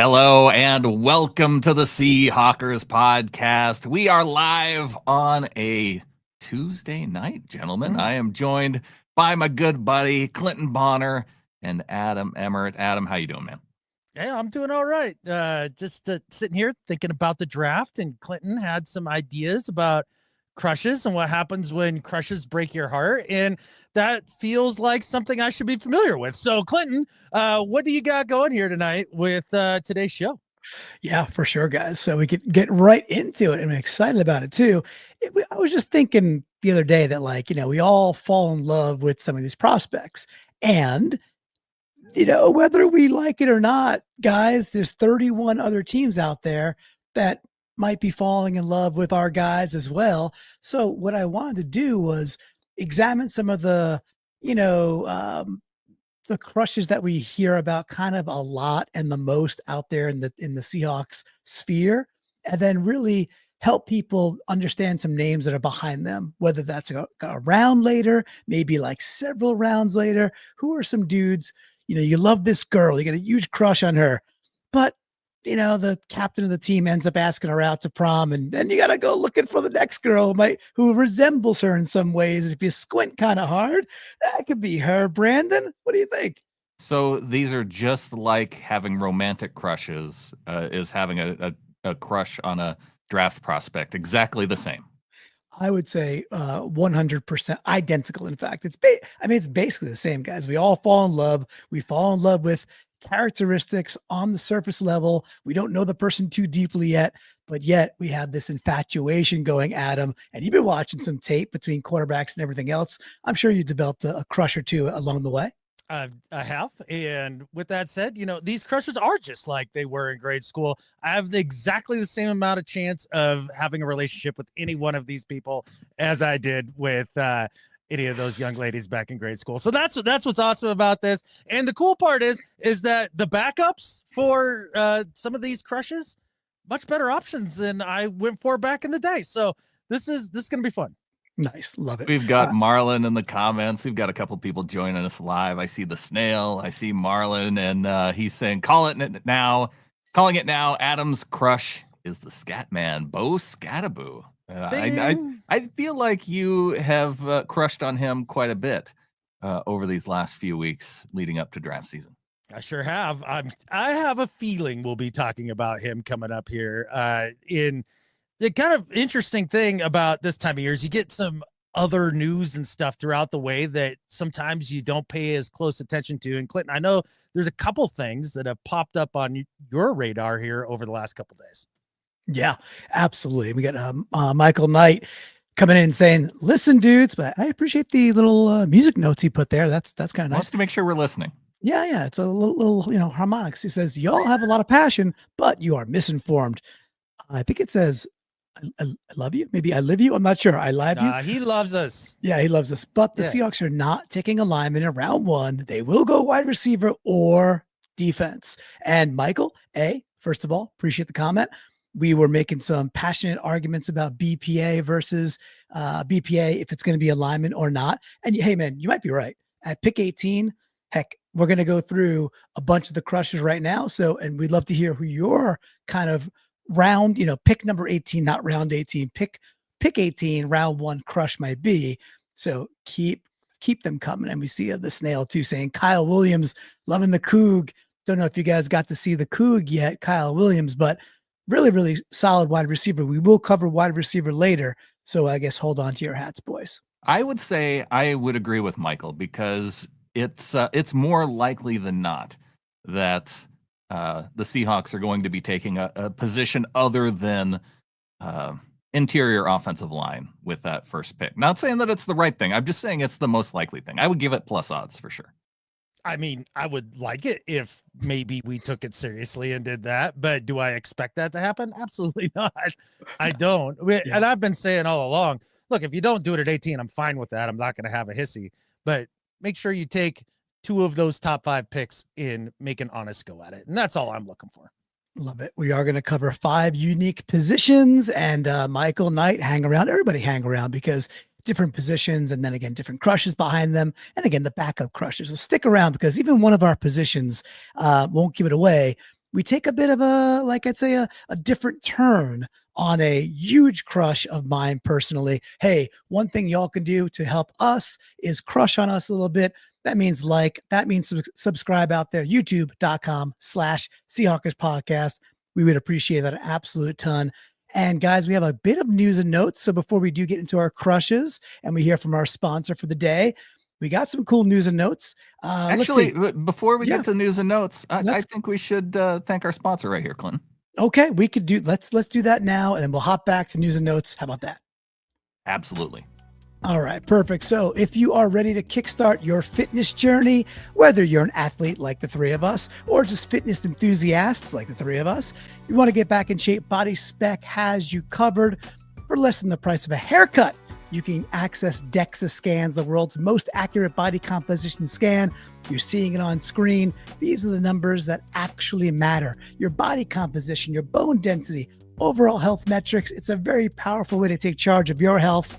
Hello and welcome to the Seahawkers podcast. We are live on a Tuesday night, gentlemen. I am joined by my good buddy Clinton Bonner and Adam Emmert. Adam, how you doing, man? Hey, I'm doing all right. Just sitting here thinking about the draft, and Clinton had some ideas about crushes and what happens when crushes break your heart, and that feels like something I should be familiar with. So, Clinton, what do you got going here tonight with today's show? Yeah, for sure, guys. So we could get right into it. And I'm excited about it too. I was just thinking the other day that, we all fall in love with some of these prospects. And, whether we like it or not, guys, there's 31 other teams out there that might be falling in love with our guys as well. So what I wanted to do was examine some of the crushes that we hear about kind of a lot and the most out there in the Seahawks sphere, and then really help people understand some names that are behind them, whether that's a round later, maybe like several rounds later. Who are some dudes, you love this girl, you got a huge crush on her, but the captain of the team ends up asking her out to prom, and then you got to go looking for the next girl who resembles her in some ways. If you squint kind of hard, that could be her. Brandon, what do you think? So these are just like having romantic crushes, is having a crush on a draft prospect. Exactly the same. I would say 100% identical. In fact, it's basically the same, guys. We all fall in love. We fall in love with characteristics on the surface level. We don't know the person too deeply yet, but yet we have this infatuation going, Adam, and you've been watching some tape between quarterbacks and everything else. I'm sure you developed a crush or two along the way. I have. And with that said, these crushes are just like they were in grade school. I have exactly the same amount of chance of having a relationship with any one of these people as I did with any of those young ladies back in grade school. So that's what's awesome about this. And the cool part is that the backups for some of these crushes, much better options than I went for back in the day. So this is going to be fun. Nice. Love it. We've got Marlon in the comments. We've got a couple people joining us live. I see the snail. I see Marlon, and he's saying, calling it now. Adam's crush is the scat man, Bo Scataboo. I feel like you have crushed on him quite a bit over these last few weeks leading up to draft season. I sure have. I have a feeling we'll be talking about him coming up here. In the kind of interesting thing about this time of year is you get some other news and stuff throughout the way that sometimes you don't pay as close attention to. And Clinton, I know there's a couple things that have popped up on your radar here over the last couple days. Yeah, absolutely. We got Michael Knight coming in saying, listen, dudes, but I appreciate the little music notes he put there. That's kind of nice. Wants to make sure we're listening. Yeah. It's a little harmonics. He says, y'all have a lot of passion, but you are misinformed. I think it says, I love you. Maybe I live you. I'm not sure. I love you. He loves us. Yeah, he loves us. But the Seahawks are not taking a lineman in round one. They will go wide receiver or defense. And Michael, first of all, appreciate the comment. We were making some passionate arguments about BPA versus BPA, if it's going to be a lineman or not. And hey, man, you might be right. At pick 18, heck, we're going to go through a bunch of the crushes right now. So, and we'd love to hear who your kind of round, pick number 18, not round 18, pick 18, round one crush might be. So keep them coming. And we see the snail too saying Kyle Williams, loving the Coug. Don't know if you guys got to see the Coug yet, Kyle Williams, but really, really solid wide receiver. We will cover wide receiver later. So I guess hold on to your hats, boys. I would say I would agree with Michael because it's more likely than not that the Seahawks are going to be taking a position other than interior offensive line with that first pick. Not saying that it's the right thing. I'm just saying it's the most likely thing. I would give it plus odds for sure. I mean, I would like it if maybe we took it seriously and did that, but do I expect that to happen? Absolutely not. I don't. And I've been saying all along, look, if you don't do it at 18, I'm fine with that. I'm not going to have a hissy, but make sure you take 2 of those top 5 picks and make an honest go at it. And that's all I'm looking for. Love it. We are going to cover 5 unique positions, and Michael Knight, hang around. Everybody hang around because different positions, and then again, different crushes behind them. And again, the backup crushes. So stick around because even one of our positions won't give it away. we take a bit of a, like I'd say, a different turn on a huge crush of mine personally. Hey, one thing y'all can do to help us is crush on us a little bit. That means subscribe out there, youtube.com/Seahawkers podcast. We would appreciate that an absolute ton. And guys, we have a bit of news and notes. So before we do get into our crushes and we hear from our sponsor for the day, we got some cool news and notes. Actually, before we get to news and notes, I think we should thank our sponsor right here, Clinton. Okay, we could do, let's do that now, and then we'll hop back to news and notes. How about that? Absolutely. All right, perfect. So if you are ready to kickstart your fitness journey, whether you're an athlete like the three of us, or just fitness enthusiasts like the three of us, you want to get back in shape, Body Spec has you covered. For less than the price of a haircut, you can access DEXA scans, the world's most accurate body composition scan. You're seeing it on screen. These are the numbers that actually matter. Your body composition, your bone density, overall health metrics. It's a very powerful way to take charge of your health.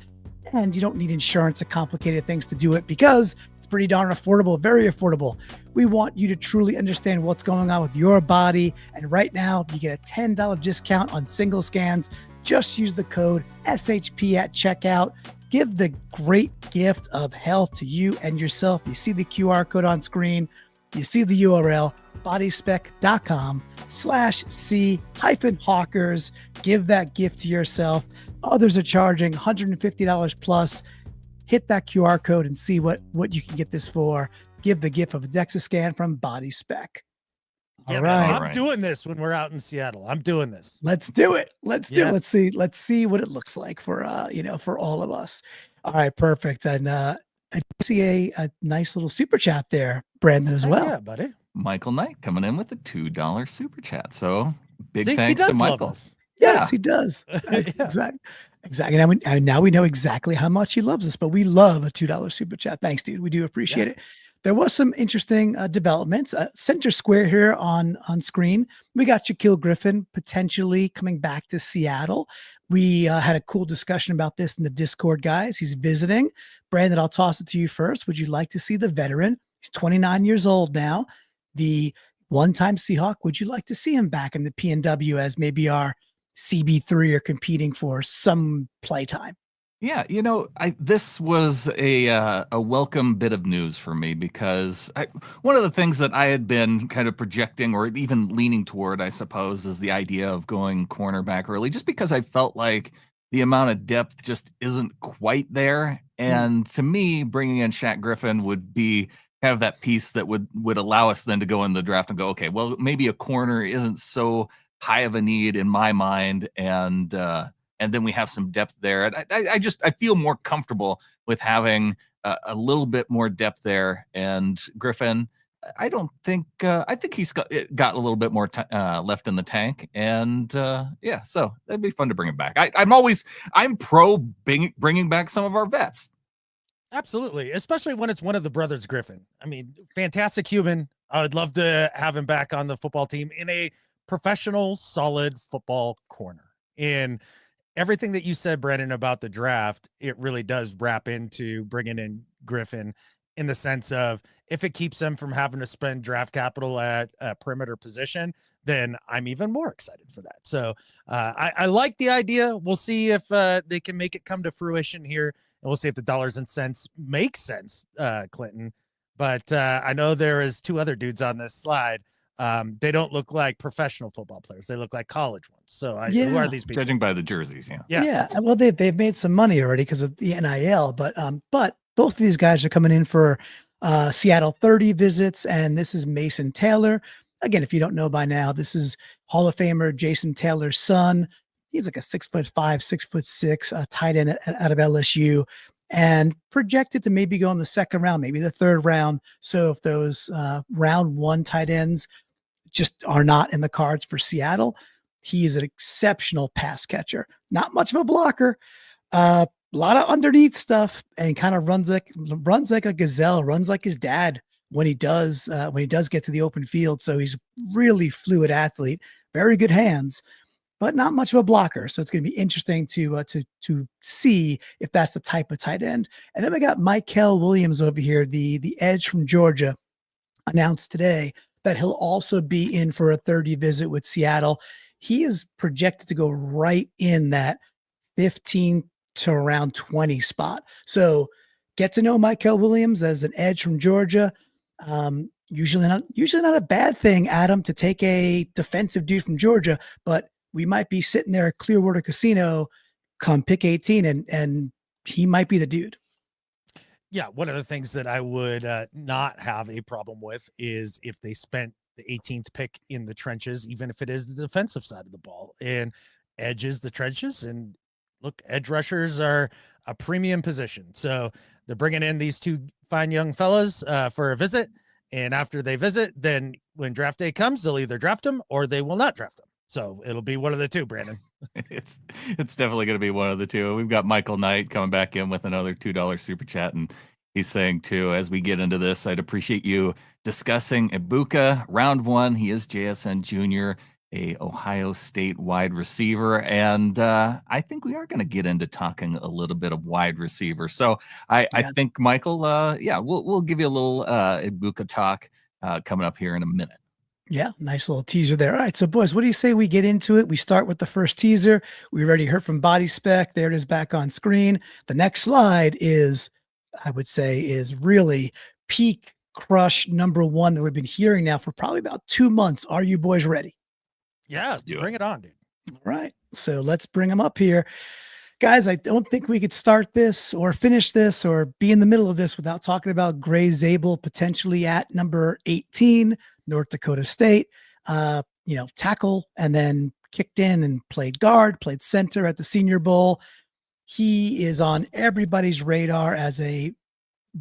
And you don't need insurance or complicated things to do it because it's pretty darn affordable, very affordable. We want you to truly understand what's going on with your body. And right now, you get a $10 discount on single scans. Just use the code SHP at checkout. Give the great gift of health to you and yourself. You see the QR code on screen. You see the URL, bodyspec.com/C-Hawkers. Give that gift to yourself. Others are charging $150 plus. Hit that QR code and see what you can get this for. Give the gift of a DEXA scan from Body Spec. Yeah, All man, right. I'm doing this when we're out in Seattle. I'm doing this. Let's do it. Let's see what it looks like for for all of us. All right, perfect. And I see a nice little super chat there, Brandon, as well. Yeah, buddy. Michael Knight coming in with a $2 super chat. So big See, thanks he to does love Michael. us. Yes, he does. Exactly. Now we know exactly how much he loves us, but we love a $2 super chat. Thanks, dude. We do appreciate it. There was some interesting developments. Center square here on screen. We got Shaquille Griffin potentially coming back to Seattle. We had a cool discussion about this in the Discord, guys. He's visiting. Brandon, I'll toss it to you first. Would you like to see the veteran? He's 29 years old now. The one-time Seahawk. Would you like to see him back in the PNW as maybe our CB3 or competing for some playtime? Yeah, this was a welcome bit of news for me because one of the things that I had been kind of projecting or even leaning toward, I suppose, is the idea of going cornerback early, just because I felt like the amount of depth just isn't quite there. And to me, bringing in Shaq Griffin would be have that piece that would allow us then to go in the draft and go, okay, well, maybe a corner isn't so high of a need in my mind, and then we have some depth there. And I feel more comfortable with having a little bit more depth there. And Griffin, I think he's got a little bit more left in the tank. And so it'd be fun to bring him back. I'm pro bringing back some of our vets. Absolutely, especially when it's one of the brothers Griffin. I mean, fantastic human. I would love to have him back on the football team in a professional, solid football corner. And everything that you said, Brandon, about the draft, it really does wrap into bringing in Griffin in the sense of if it keeps them from having to spend draft capital at a perimeter position, then I'm even more excited for that. So I like the idea. We'll see if they can make it come to fruition here. And we'll see if the dollars and cents make sense, Clinton. But I know there is two other dudes on this slide. They don't look like professional football players. They look like college ones. So who are these people? Judging by the jerseys, yeah. Well, they've made some money already because of the NIL, but both of these guys are coming in for Seattle 30 visits, and this is Mason Taylor. Again, if you don't know by now, this is Hall of Famer Jason Taylor's son. He's like a 6'5", 6'6" tight end out of LSU, and projected to maybe go in the second round, maybe the third round. So if those round one tight ends just are not in the cards for Seattle, he is an exceptional pass catcher. Not much of a blocker, a lot of underneath stuff, and kind of runs like a gazelle, runs like his dad when he does get to the open field. So he's really fluid athlete, very good hands, but not much of a blocker. So it's going to be interesting to see if that's the type of tight end. And then we got Michael Williams over here, the edge from Georgia, announced today that he'll also be in for a 30 visit with Seattle. He is projected to go right in that 15 to around 20 spot. So get to know Michael Williams as an edge from Georgia. Usually not a bad thing, Adam, to take a defensive dude from Georgia, but we might be sitting there at Clearwater Casino come pick 18 and he might be the dude. Yeah, one of the things that I would not have a problem with is if they spent the 18th pick in the trenches, even if it is the defensive side of the ball, and edges the trenches. And look, edge rushers are a premium position. So they're bringing in these two fine young fellas for a visit. And after they visit, then when draft day comes, they'll either draft them or they will not draft them. So it'll be one of the two, Brandon. It's definitely going to be one of the two. We've got Michael Knight coming back in with another $2 super chat, and he's saying too, as we get into this, I'd appreciate you discussing Ibuka round one. He is JSN Jr., a Ohio State wide receiver, and I think we are going to get into talking a little bit of wide receiver. So I think Michael, we'll give you a little Ibuka talk coming up here in a minute. Yeah, nice little teaser there. All right, so boys, what do you say we get into it? We start with the first teaser. We already heard from Body Spec. There it is back on screen. The next slide is, I would say, is really peak crush number one that we've been hearing now for probably about 2 months. Are you boys ready? Yeah, bring it on, dude. All right, so let's bring them up here. Guys, I don't think we could start this or finish this or be in the middle of this without talking about Gray Zabel potentially at number 18, North Dakota State, tackle, and then kicked in and played guard, played center at the Senior Bowl. He is on everybody's radar as a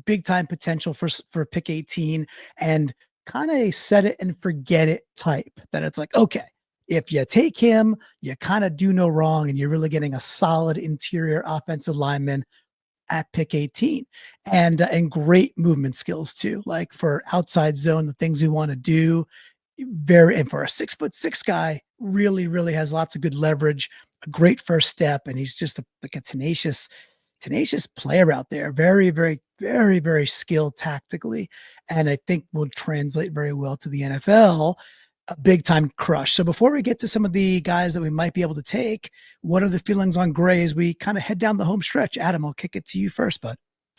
big time potential for pick 18 and kind of set it and forget it type that it's like, okay, if you take him, you kind of do no wrong and you're really getting a solid interior offensive lineman at pick 18 and great movement skills too. Like for outside zone, the things we want to do and for a 6'6" guy, really, really has lots of good leverage, a great first step. And he's just like a tenacious player out there. Very, very, very, very skilled tactically. And I think will translate very well to the NFL. A big time crush. So before we get to some of the guys that we might be able to take, what are the feelings on Gray as we kind of head down the home stretch? Adam, I'll kick it to you first, bud.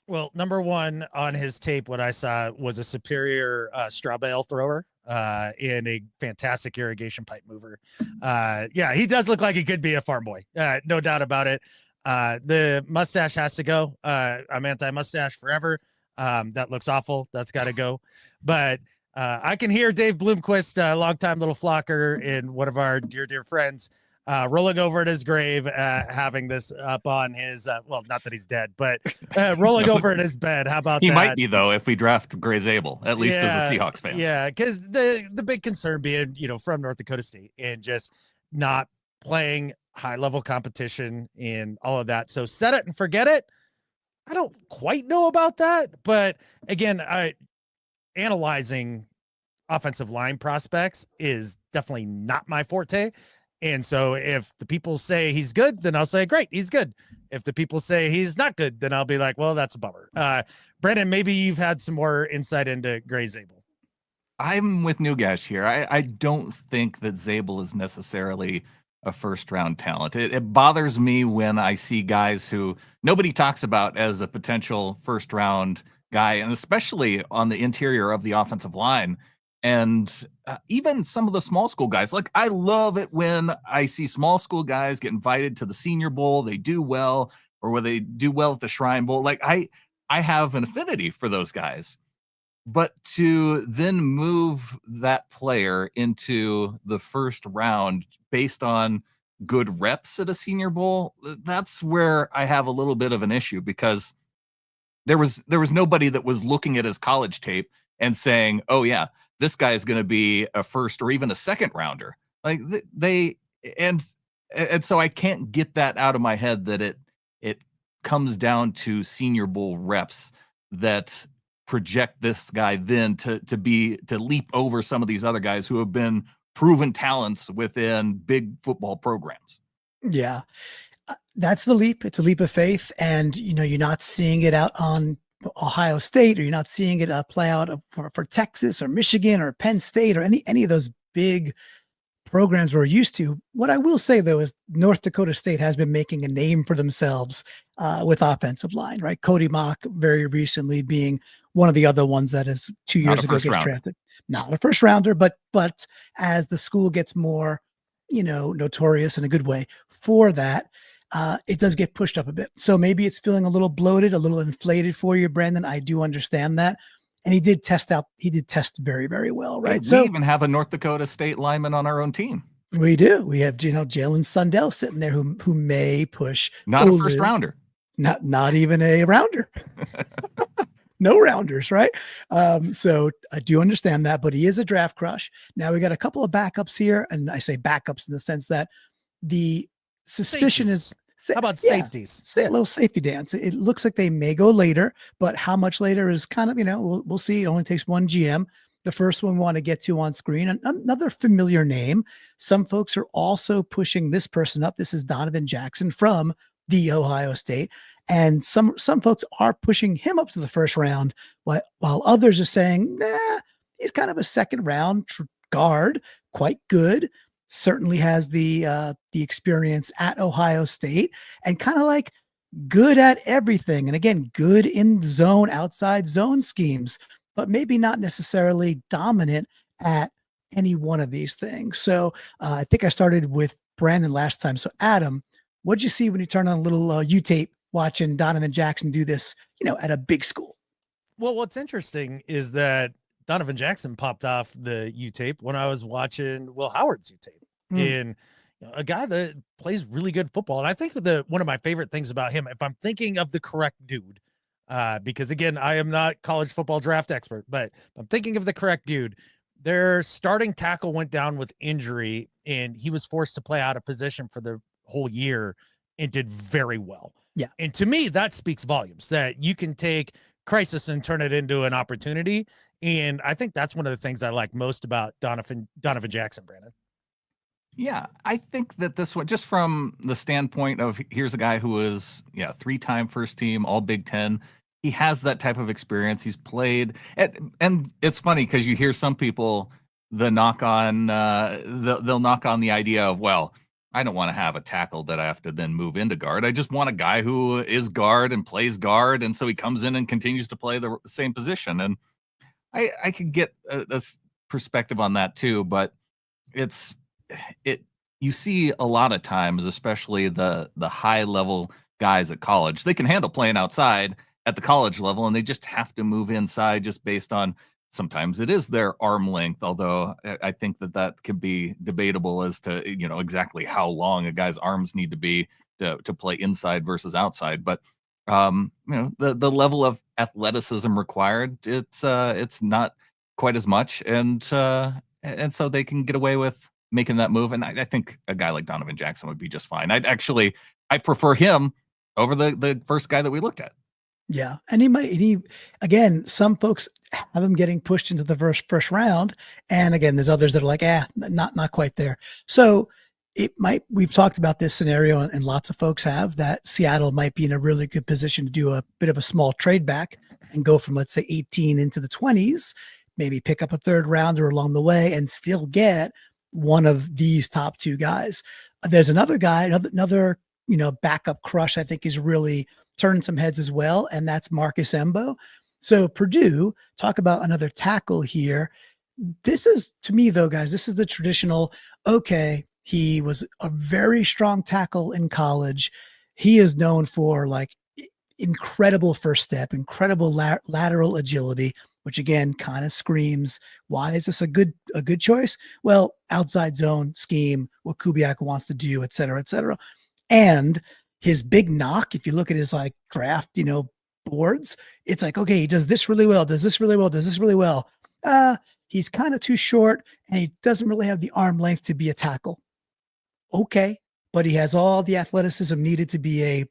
Well, number one on his tape, what I saw was a superior straw bale thrower in a fantastic irrigation pipe mover. He does look like he could be a farm boy. No doubt about it. The mustache has to go. I'm anti-mustache forever. That looks awful. That's got to go. But I can hear Dave Bloomquist, a longtime little flocker and one of our dear friends, rolling over at his grave, having this up on his, not that he's dead, but rolling over at his bed. How about he that? might be, though, if we draft Gray Zabel, at least as a Seahawks fan. Yeah, because the big concern being, from North Dakota State and just not playing high-level competition and all of that. So set it and forget it. I don't quite know about that, but again, analyzing offensive line prospects is definitely not my forte. And so if the people say he's good, then I'll say, great, he's good. If the people say he's not good, then I'll be like, well, that's a bummer. Brandon, maybe you've had some more insight into Gray Zabel. I'm with Newgash here. I don't think that Zabel is necessarily a first-round talent. It bothers me when I see guys who nobody talks about as a potential first-round guy, and especially on the interior of the offensive line. And even some of the small school guys, like I love it when I see small school guys get invited to the Senior Bowl, they do well, or where they do well at the Shrine Bowl. Like I have an affinity for those guys. But to then move that player into the first round based on good reps at a Senior Bowl, that's where I have a little bit of an issue, because there was nobody that was looking at his college tape and saying, oh yeah, this guy is going to be a first or even a second rounder. Like so I can't get that out of my head that it comes down to Senior Bowl reps that project this guy then to leap over some of these other guys who have been proven talents within big football programs. Yeah. That's the leap. It's a leap of faith. And, you're not seeing it out on Ohio State, or you're not seeing it play out for Texas or Michigan or Penn State or any of those big programs we're used to. What I will say, though, is North Dakota State has been making a name for themselves with offensive line, right? Cody Mock very recently being one of the other ones that is 2 years ago gets drafted. Not a first rounder, but as the school gets more, notorious in a good way for that, it does get pushed up a bit. So maybe it's feeling a little bloated, a little inflated for you, Brandon. I do understand that. And he did test very, very well, right? Hey, we even have a North Dakota State lineman on our own team. We do. We have, Jalen Sundell sitting there who may push. Not a first rounder. Not even a rounder. No rounders, right? So I do understand that, but he is a draft crush. Now we got a couple of backups here, and I say backups in the sense that the suspicion Safeties. is How about safeties? A little safety dance. It looks like they may go later, but how much later is kind of, we'll see. It only takes one GM. The first one we want to get to on screen, another familiar name. Some folks are also pushing this person up. This is Donovan Jaxson from the Ohio State. And some folks are pushing him up to the first round, while others are saying, nah, he's kind of a second round guard, quite good. Certainly has the experience at Ohio State and kind of like good at everything. And again, good in zone, outside zone schemes, but maybe not necessarily dominant at any one of these things. So I think I started with Brandon last time. So Adam, what'd you see when you turned on a little U-tape watching Donovan Jaxson do this, at a big school? Well, what's interesting is that Donovan Jaxson popped off the U-tape when I was watching Will Howard's U-tape. And a guy that plays really good football. And I think one of my favorite things about him, if I'm thinking of the correct dude, because again, I am not college football draft expert, but I'm thinking of the correct dude. Their starting tackle went down with injury, and he was forced to play out of position for the whole year and did very well. Yeah. And to me, that speaks volumes that you can take crisis and turn it into an opportunity. And I think that's one of the things I like most about Donovan Jaxson, Brandon. Yeah, I think that this one, just from the standpoint of here's a guy who was, 3-time first team, all Big Ten. He has that type of experience. He's played, and it's funny because you hear some people they'll knock on the idea of, well, I don't want to have a tackle that I have to then move into guard. I just want a guy who is guard and plays guard, and so he comes in and continues to play the same position. And I could get a perspective on that too, but you see a lot of times, especially the high level guys at college, they can handle playing outside at the college level, and they just have to move inside just based on, sometimes it is their arm length, although I think that could be debatable as to, exactly how long a guy's arms need to be to play inside versus outside. But the level of athleticism required, it's not quite as much, and so they can get away with making that move. And I think a guy like Donovan Jaxson would be just fine. I prefer him over the first guy that we looked at. Yeah. And again, some folks have him getting pushed into the first round. And again, there's others that are like, not quite there. So we've talked about this scenario, and lots of folks have, that Seattle might be in a really good position to do a bit of a small trade back and go from, let's say, 18 into the 20s, maybe pick up a third rounder along the way and still get one of these top two guys. There's another guy, another backup crush, I think, is really turning some heads as well, and that's Marcus Embo. So Purdue, talk about another tackle here. This is, to me though, guys, this is the traditional, okay, he was a very strong tackle in college. He is known for like incredible first step, incredible lateral agility, which again kind of screams, why is this a good choice? Well, outside zone scheme, what Kubiak wants to do, et cetera, et cetera. And his big knock, if you look at his like draft, boards, it's like, okay, he does this really well, does this really well, does this really well. He's kind of too short, and he doesn't really have the arm length to be a tackle. Okay, but he has all the athleticism needed to be a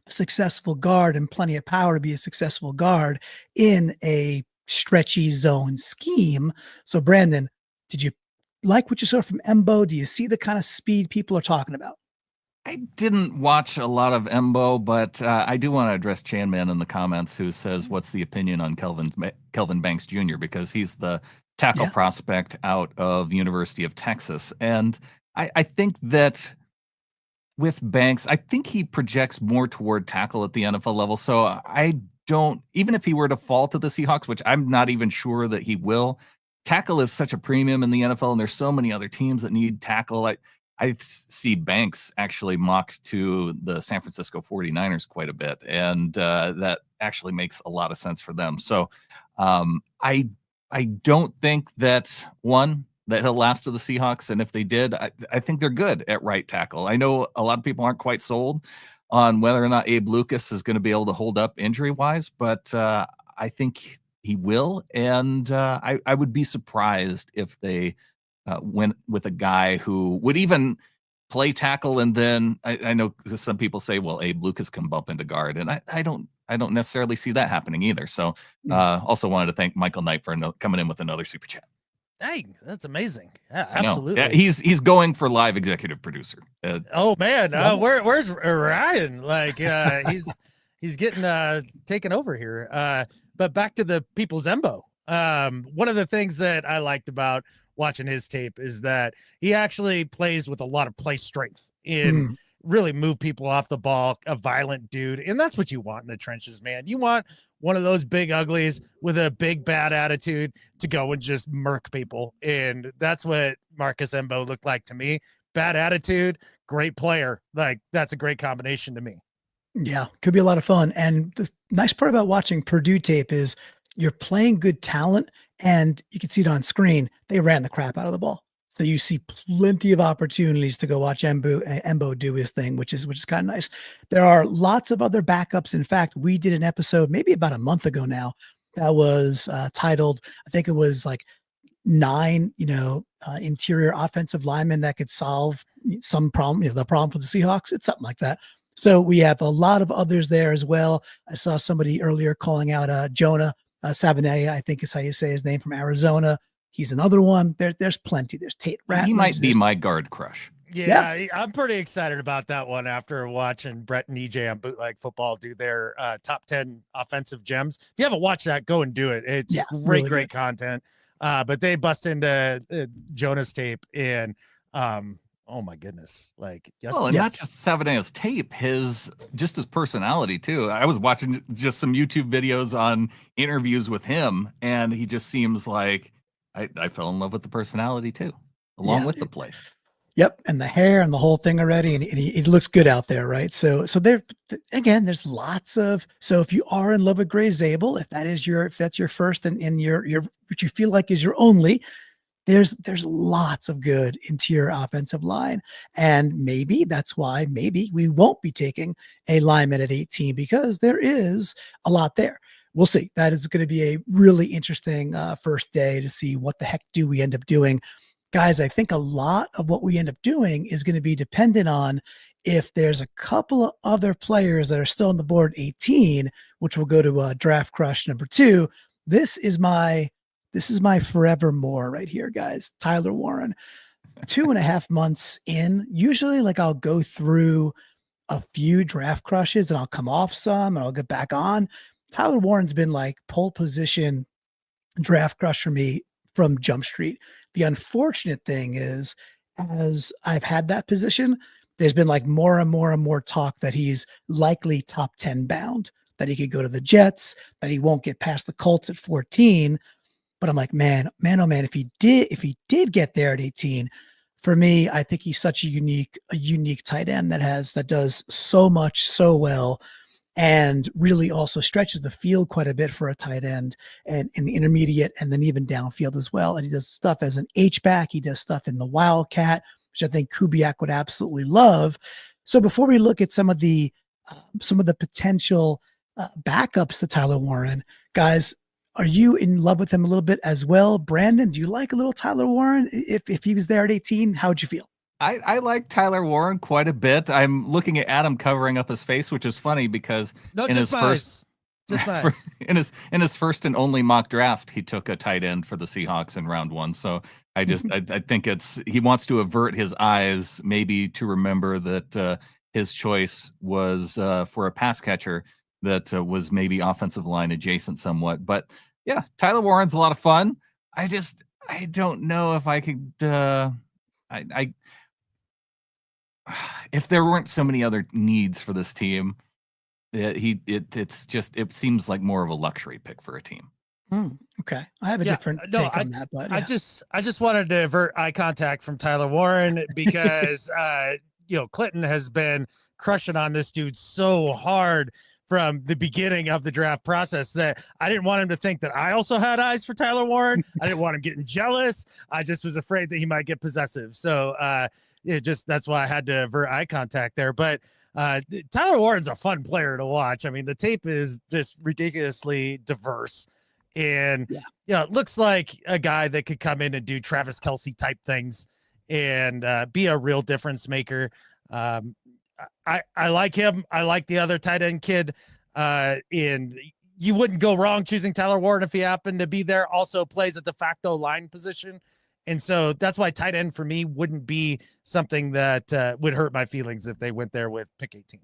successful guard and plenty of power to be a successful guard in a stretchy zone scheme. So Brandon, did you like what you saw from Embo? Do you see the kind of speed people are talking about? I didn't watch a lot of Embo, but I do want to address Chanman in the comments who says, what's the opinion on Kelvin Banks Jr., because he's the tackle prospect out of University of Texas. And I think that with Banks, I think he projects more toward tackle at the NFL level. So I don't, even if he were to fall to the Seahawks, which I'm not even sure that he will, tackle is such a premium in the NFL, and there's so many other teams that need tackle. I see Banks actually mocked to the San Francisco 49ers quite a bit, and that actually makes a lot of sense for them. So I don't think that he'll last to the Seahawks, and if they did, I think they're good at right tackle. I know a lot of people aren't quite sold on whether or not Abe Lucas is going to be able to hold up injury-wise, but I think he will, and I would be surprised if they went with a guy who would even play tackle, and then I know some people say, well, Abe Lucas can bump into guard, and I don't necessarily see that happening either. So also wanted to thank Michael Knight for coming in with another super chat. Dang, that's amazing. Yeah, absolutely. Yeah, he's going for live executive producer. Oh man, where's Ryan? Like he's getting taken over here. But back to the People's Embo. One of the things that I liked about watching his tape is that he actually plays with a lot of play strength in really move people off the ball, a violent dude. And that's what you want in the trenches, man. You want one of those big uglies with a big bad attitude to go and just murk people. And that's what Marcus Embo looked like to me. Bad attitude, great player. Like, that's a great combination to me. Yeah, could be a lot of fun. And the nice part about watching Purdue tape is you're playing good talent, and you can see it on screen. They ran the crap out of the ball. So you see plenty of opportunities to go watch Embo do his thing, which is kind of nice. There are lots of other backups. In fact, we did an episode maybe about a month ago now that was titled, I think it was like 9, interior offensive linemen that could solve some problem, the problem for the Seahawks. It's something like that. So we have a lot of others there as well. I saw somebody earlier calling out Jonah Sabanea, I think is how you say his name, from Arizona. He's another one. There's plenty. There's Tate Ratledge. He might be my guard crush. Yeah, I'm pretty excited about that one after watching Brett and EJ on Bootleg Football do their top 10 offensive gems. If you haven't watched that, go and do it. It's great, great content. But they bust into Jonah's tape, and oh my goodness. Like, not just Sabanea's tape, his personality too. I was watching just some YouTube videos on interviews with him, and he just seems like I fell in love with the personality too, along with the play. Yep, and the hair and the whole thing already, and he looks good out there, right? So there again, there's lots of. So if you are in love with Gray Zabel, if that's your first and your what you feel like is your only, there's lots of good interior offensive line, and maybe that's why we won't be taking a lineman at 18, because there is a lot there. We'll see. That is going to be a really interesting first day to see what the heck do we end up doing. Guys, I think a lot of what we end up doing is going to be dependent on if there's a couple of other players that are still on the board at 18, which will go to draft crush number 2. This is my forevermore right here, guys. Tyler Warren, 2.5 months in. Usually, like, I'll go through a few draft crushes and I'll come off some and I'll get back on. Tyler Warren's been like pole position draft crush for me from Jump Street. The unfortunate thing is, as I've had that position, there's been like more and more talk that he's likely top 10 bound, that he could go to the Jets, that he won't get past the Colts at 14. But I'm like, man, oh man, if he did get there at 18, for me, I think he's such a unique tight end that does so much so well, and really also stretches the field quite a bit for a tight end, and in the intermediate and then even downfield as well. And he does stuff as an H-back. He does stuff in the Wildcat, which I think Kubiak would absolutely love. So before we look at some of the potential backups to Tyler Warren, guys, are you in love with him a little bit as well? Brandon, do you like a little Tyler Warren? If he was there at 18, how would you feel? I like Tyler Warren quite a bit. I'm looking at Adam covering up his face, which is funny because in his first and only mock draft, he took a tight end for the Seahawks in round 1. So I just I think he wants to avert his eyes, maybe to remember that his choice was for a pass catcher that was maybe offensive line adjacent somewhat. But yeah, Tyler Warren's a lot of fun. I don't know if I could. I if there weren't so many other needs for this team, it seems like more of a luxury pick for a team. Okay, I have a different take on that, but I just wanted to avert eye contact from Tyler Warren because Clinton has been crushing on this dude so hard from the beginning of the draft process that I didn't want him to think that I also had eyes for Tyler Warren. I didn't want him getting jealous. I just was afraid that he might get possessive. So that's why I had to avert eye contact there. But Tyler Warren's a fun player to watch. I mean, the tape is just ridiculously diverse. And it looks like a guy that could come in and do Travis Kelce type things and be a real difference maker. I like him. I like the other tight end kid. And you wouldn't go wrong choosing Tyler Warren if he happened to be there. Also plays a de facto line position. And so that's why tight end for me wouldn't be something that would hurt my feelings if they went there with pick 18.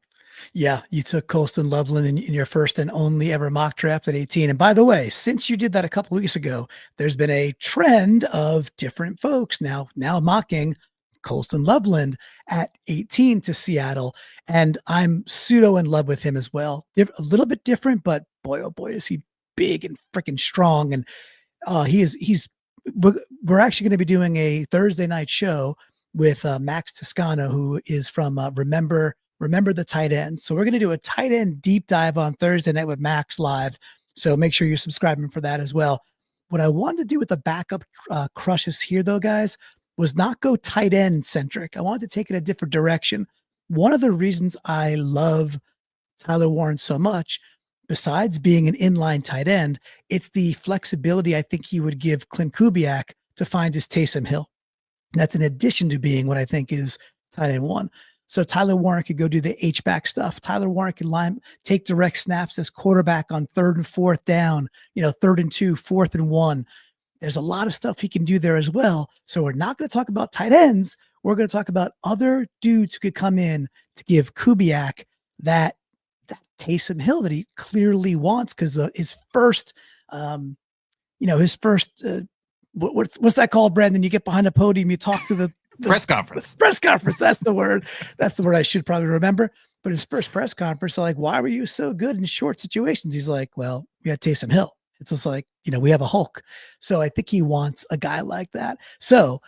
Yeah, you took Colston Loveland in your first and only ever mock draft at 18. And by the way, since you did that a couple weeks ago, there's been a trend of different folks now mocking Colston Loveland at 18 to Seattle. And I'm pseudo in love with him as well. A little bit different, but boy, oh boy, is he big and freaking strong. And we're actually going to be doing a Thursday night show with Max Toscano, who is from Remember the Tight Ends. So we're going to do a tight end deep dive on Thursday night with Max live. So make sure you're subscribing for that as well. What I wanted to do with the backup crushes here, though, guys, was not go tight end centric. I wanted to take it a different direction. One of the reasons I love Tyler Warren so much, besides being an inline tight end, it's the flexibility I think he would give Clint Kubiak to find his Taysom Hill. That's in addition to being what I think is tight end one. So Tyler Warren could go do the H-back stuff. Tyler Warren can take direct snaps as quarterback on 3rd and 4th down, 3rd and 2, 4th and 1. There's a lot of stuff he can do there as well. So we're not going to talk about tight ends. We're going to talk about other dudes who could come in to give Kubiak that Taysom Hill that he clearly wants, because his first, what's that called, Brandon? You get behind a podium, you talk to the press conference. Press conference. That's the word. That's the word I should probably remember. But his first press conference, so like, why were you so good in short situations? He's like, well, we had Taysom Hill. It's just like, we have a Hulk. So I think he wants a guy like that. So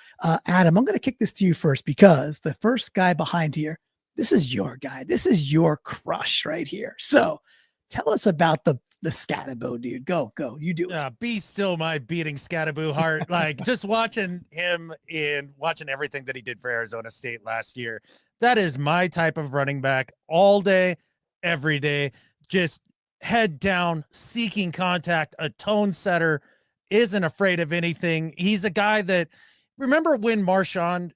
Adam, I'm going to kick this to you first, because the first guy behind here, this is your guy. This is your crush right here. So tell us about the Scatabo dude. Go. You do it. Be still my beating Scatabo heart. Like, just watching him and watching everything that he did for Arizona State last year. That is my type of running back all day, every day. Just head down, seeking contact, a tone setter, isn't afraid of anything. He's a guy that, remember when Marshawn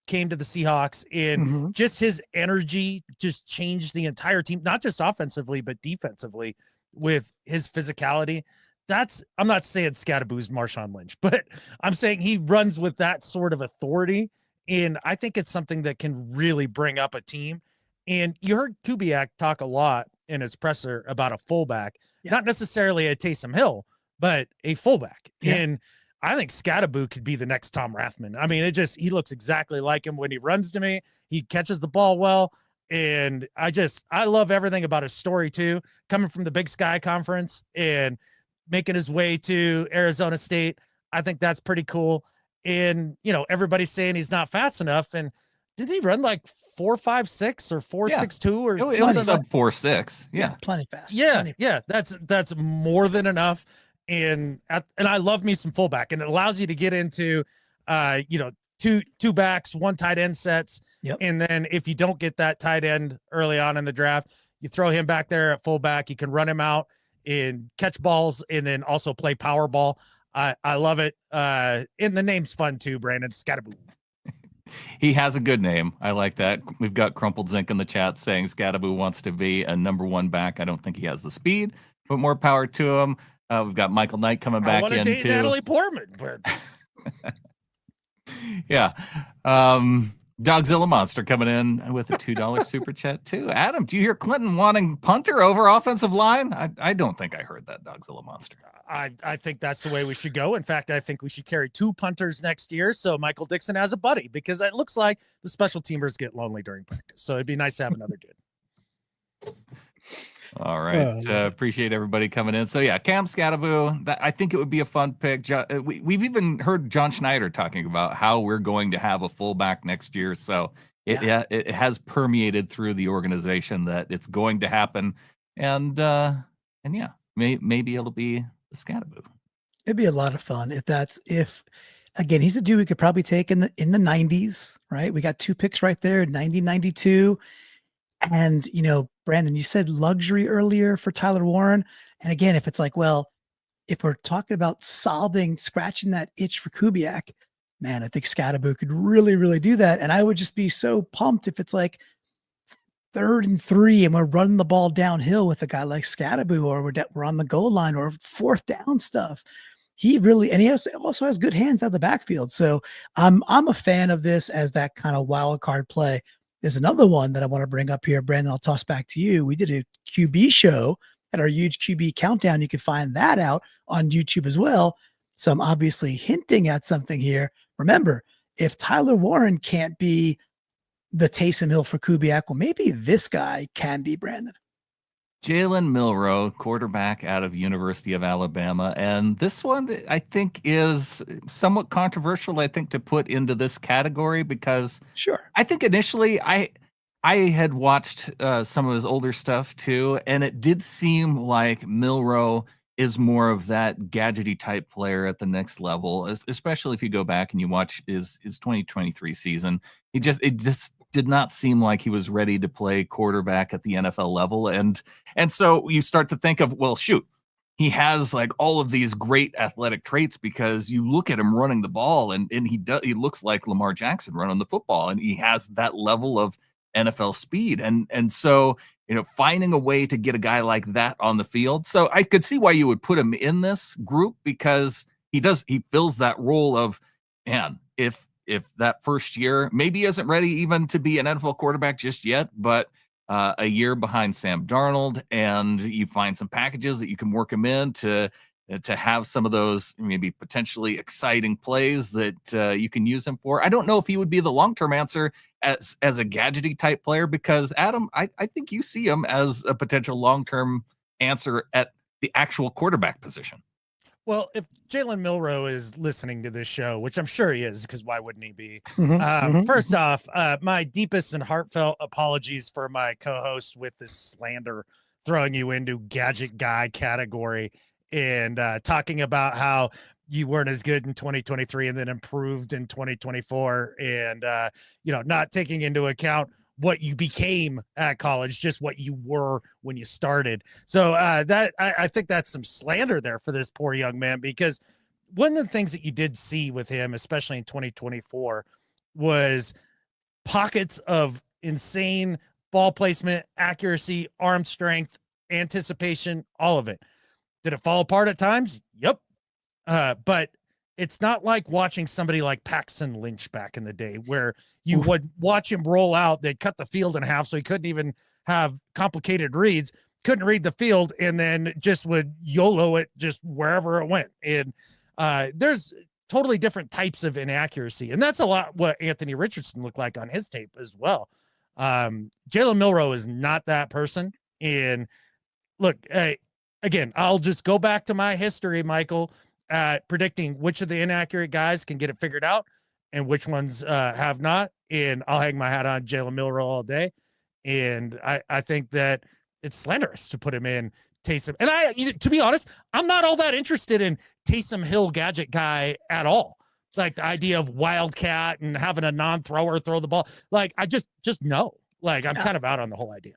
came to the Seahawks and just his energy just changed the entire team, not just offensively, but defensively with his physicality. I'm not saying Scatabo's Marshawn Lynch, but I'm saying he runs with that sort of authority. And I think it's something that can really bring up a team. And you heard Kubiak talk a lot in his presser about a fullback, not necessarily a Taysom Hill, but a fullback. Yeah. And I think Scatabo could be the next Tom Rathman. I mean, he looks exactly like him when he runs to me. He catches the ball well. And I love everything about his story too, coming from the Big Sky Conference and making his way to Arizona State. I think that's pretty cool. And, everybody's saying he's not fast enough. And did he run like 4.56 or 4.62 or something? It was sub 4.6. Yeah. Plenty fast. Yeah. Yeah. That's more than enough. And I love me some fullback, and it allows you to get into, two backs, one tight end sets. Yep. And then if you don't get that tight end early on in the draft, you throw him back there at fullback. You can run him out and catch balls, and then also play power ball. I love it. And the name's fun too, Brandon. Scatabo. He has a good name. I like that. We've got Crumpled Zinc in the chat saying Scatabo wants to be a number one back. I don't think he has the speed, but more power to him. We've got Michael Knight coming back in too. Natalie Portman, but Yeah. Dogzilla Monster coming in with a $2 super chat too. Adam, do you hear Clinton wanting punter over offensive line? I don't think I heard that, Dogzilla Monster. I think that's the way we should go. In fact, I think we should carry 2 punters next year so Michael Dixon has a buddy, because it looks like the special teamers get lonely during practice. So it'd be nice to have another dude. All right. Appreciate everybody coming in. So yeah, Cam Scattaboo, I think it would be a fun pick. We've even heard John Schneider talking about how we're going to have a fullback next year. So it has permeated through the organization that it's going to happen. And yeah, maybe it'll be the Scattaboo. It'd be a lot of fun if again, he's a dude we could probably take in the 90s, right? We got 2 picks right there, 90, 92. And, Brandon, you said luxury earlier for Tyler Warren. And again, if it's like, well, if we're talking about scratching that itch for Kubiak, man, I think Scattaboo could really, really do that. And I would just be so pumped if it's like 3rd and 3 and we're running the ball downhill with a guy like Scattaboo, or we're on the goal line, or 4th down stuff. He also has good hands out of the backfield. So I'm a fan of this as that kind of wild card play. There's another one that I want to bring up here, Brandon. I'll toss back to you. We did a QB show at our huge QB countdown. You can find that out on YouTube as well. So I'm obviously hinting at something here. Remember, if Tyler Warren can't be the Taysom Hill for Kubiak, well, maybe this guy can be, Brandon. Jalen Milroe, quarterback out of University of Alabama. And this one, I think, is somewhat controversial, I think, to put into this category, because I think initially I had watched some of his older stuff too, and it did seem like Milroe is more of that gadgety type player at the next level, especially if you go back and you watch his 2023 season. It just did not seem like he was ready to play quarterback at the NFL level. And so you start to think of, well, shoot, he has like all of these great athletic traits, because you look at him running the ball and he looks like Lamar Jackson running the football, and he has that level of NFL speed. And so, finding a way to get a guy like that on the field. So I could see why you would put him in this group, because he fills that role of, man, if that first year maybe isn't ready even to be an NFL quarterback just yet, but a year behind Sam Darnold, and you find some packages that you can work him in to have some of those maybe potentially exciting plays that you can use him for. I don't know if he would be the long-term answer as a gadgety type player, because Adam, I think you see him as a potential long-term answer at the actual quarterback position. Well, if Jalen Milroe is listening to this show, which I'm sure he is, because why wouldn't he be? First off, my deepest and heartfelt apologies for my co-host with this slander, throwing you into gadget guy category and talking about how you weren't as good in 2023 and then improved in 2024, and not taking into account what you became at college, just what you were when you started. So I think that's some slander there for this poor young man, because one of the things that you did see with him, especially in 2024, was pockets of insane ball placement, accuracy, arm strength, anticipation, all of it. Did it fall apart at times? Yep. But it's not like watching somebody like Paxton Lynch back in the day, where you would watch him roll out. They'd cut the field in half, so he couldn't even have complicated reads, couldn't read the field, and then just would YOLO it just wherever it went. And there's totally different types of inaccuracy. And that's a lot what Anthony Richardson looked like on his tape as well. Jalen Milroe is not that person. And look, again, I'll just go back to my history, Michael, predicting which of the inaccurate guys can get it figured out and which ones have not. And I'll hang my hat on Jalen Milroe all day. And I think that it's slanderous to put him in Taysom. And to be honest, I'm not all that interested in Taysom Hill gadget guy at all. Like the idea of wildcat and having a non-thrower throw the ball. Like I just no. Like I'm kind of out on the whole idea.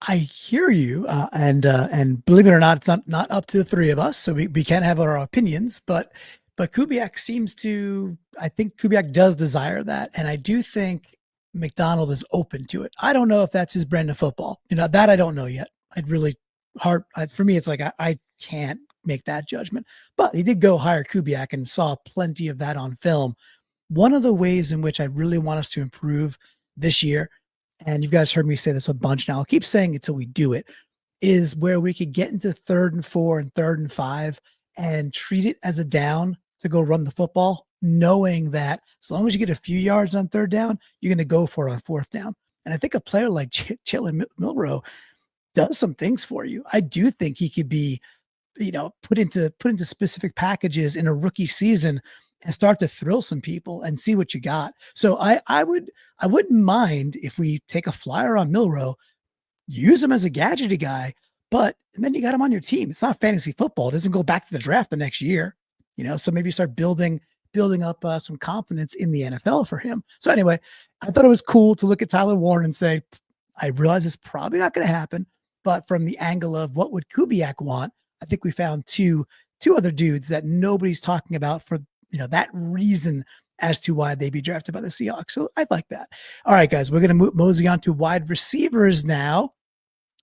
I hear you, and believe it or not, it's not up to the three of us, so we can't have our opinions. But Kubiak seems to. I think Kubiak does desire that, and I do think McDonald is open to it. I don't know if that's his brand of football. That I don't know yet. I'd really for me. It's like I can't make that judgment. But he did go hire Kubiak and saw plenty of that on film. one of the ways in which I really want us to improve this year, and you guys heard me say this a bunch now, I'll keep saying it till we do it, is where we could get into 3rd and 4 and 3rd and 5 and treat it as a down to go run the football, knowing that as long as you get a few yards on 3rd down, you're going to go for it on 4th down. And I think a player like Jalen Milroe does some things for you. I do think he could be, put into specific packages in a rookie season and start to thrill some people and see what you got. So I wouldn't mind if we take a flyer on Milroe, use him as a gadgety guy, but then you got him on your team. It's not fantasy football. It doesn't go back to the draft the next year, so maybe start building up some confidence in the NFL for him. So anyway, I thought it was cool to look at Tyler Warren and say, I realize it's probably not going to happen, but from the angle of what would Kubiak want, I think we found two other dudes that nobody's talking about for, that reason as to why they'd be drafted by the Seahawks. So I like that. All right, guys, we're going to mosey on to wide receivers now.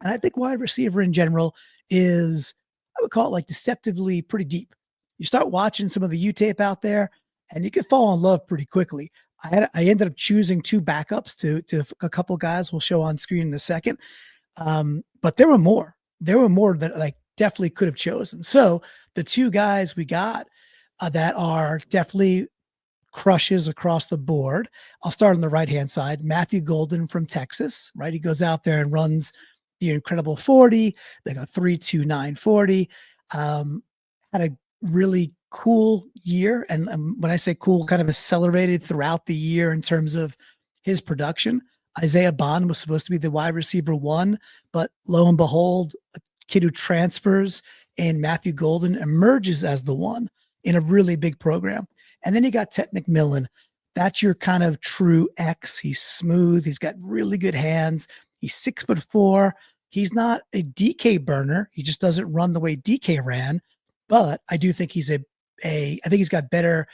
And I think wide receiver in general is, I would call it like deceptively pretty deep. You start watching some of the U tape out there and you can fall in love pretty quickly. I ended up choosing 2 backups to a couple guys we'll show on screen in a second. But there were more that I definitely could have chosen. So the 2 guys we got that are definitely crushes across the board. I'll start on the right-hand side. Matthew Golden from Texas, right? He goes out there and runs the incredible 40, like a 3.29 40. Had a really cool year. And when I say cool, kind of accelerated throughout the year in terms of his production. Isaiah Bond was supposed to be the wide receiver 1, but lo and behold, a kid who transfers and Matthew Golden emerges as the 1 in a really big program. And then you got Ted McMillan. That's your kind of true X. He's smooth. He's got really good hands. He's 6'4". He's not a DK burner. He just doesn't run the way DK ran. But I do think he's I think he's got better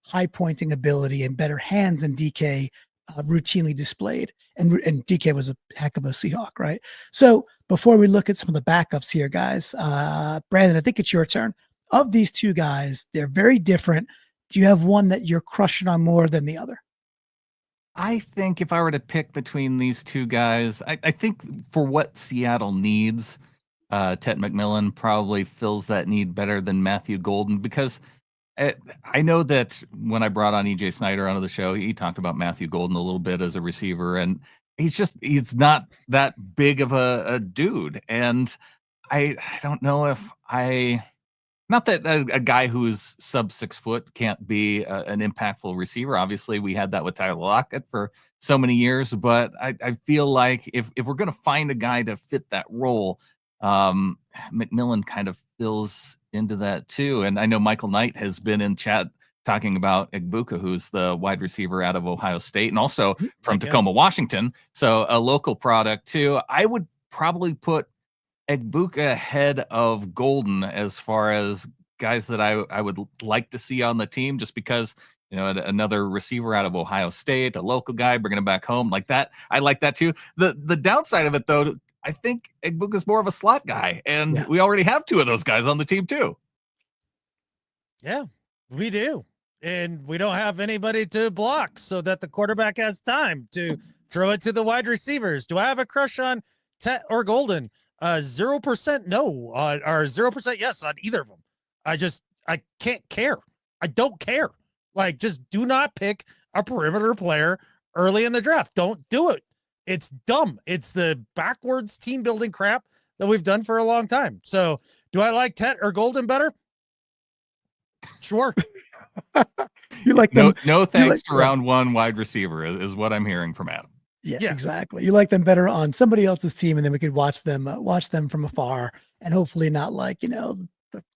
high pointing ability and better hands than DK routinely displayed. And DK was a heck of a Seahawk, right? So before we look at some of the backups here, guys, Brandon, I think it's your turn. Of these 2 guys, they're very different. Do you have one that you're crushing on more than the other? I think if I were to pick between these 2 guys, I think for what Seattle needs, Ted McMillan probably fills that need better than Matthew Golden, because I know that when I brought on EJ Snyder onto the show, he talked about Matthew Golden a little bit as a receiver, and he's not that big of a dude. And I don't know if not that a guy who's sub 6 foot can't be an impactful receiver. Obviously, we had that with Tyler Lockett for so many years, but I feel like if we're going to find a guy to fit that role, McMillan kind of fills into that too. And I know Michael Knight has been in chat talking about Egbuka, who's the wide receiver out of Ohio State and also from Tacoma, Washington. So a local product too. I would probably put Egbuka ahead of Golden as far as guys that I would like to see on the team, just because, another receiver out of Ohio State, a local guy, bringing him back home like that. I like that too. The downside of it, though, I think Egbuka is more of a slot guy, and we already have 2 of those guys on the team too. Yeah, we do. And we don't have anybody to block so that the quarterback has time to throw it to the wide receivers. Do I have a crush on Tet or Golden? 0% no, or 0% yes on either of them. I can't care. I don't care. Like, just do not pick a perimeter player early in the draft. Don't do it. It's dumb. It's the backwards team building crap that we've done for a long time. So do I like Tet or Golden better? Sure. You like them? No thanks to round 1 wide receiver is what I'm hearing from Adam. Yeah, exactly. You like them better on somebody else's team, and then we could watch them from afar, and hopefully not like, the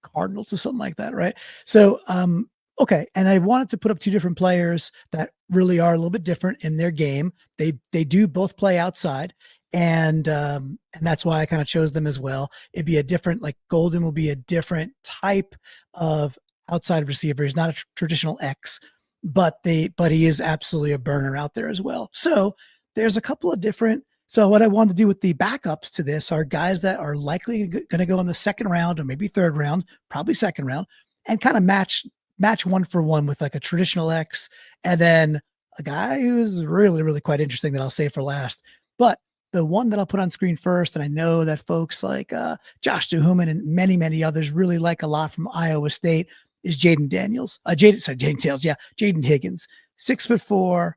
Cardinals or something like that, right? So, okay. And I wanted to put up 2 different players that really are a little bit different in their game. They do both play outside, and that's why I kind of chose them as well. It'd be a different, like Golden will be a different type of outside receiver. He's not a traditional X, but he is absolutely a burner out there as well. So there's a couple of different. So what I want to do with the backups to this are guys that are likely going to go in the 2nd round or maybe 3rd round, probably 2nd round, and kind of match match one for one with like a traditional X, and then a guy who's really, really quite interesting that I'll save for last. But the one that I'll put on screen first, and I know that folks like Josh Duhamel and many, many others really like a lot from Iowa State, is Jaden Daniels. Jaden Higgins, 6'4",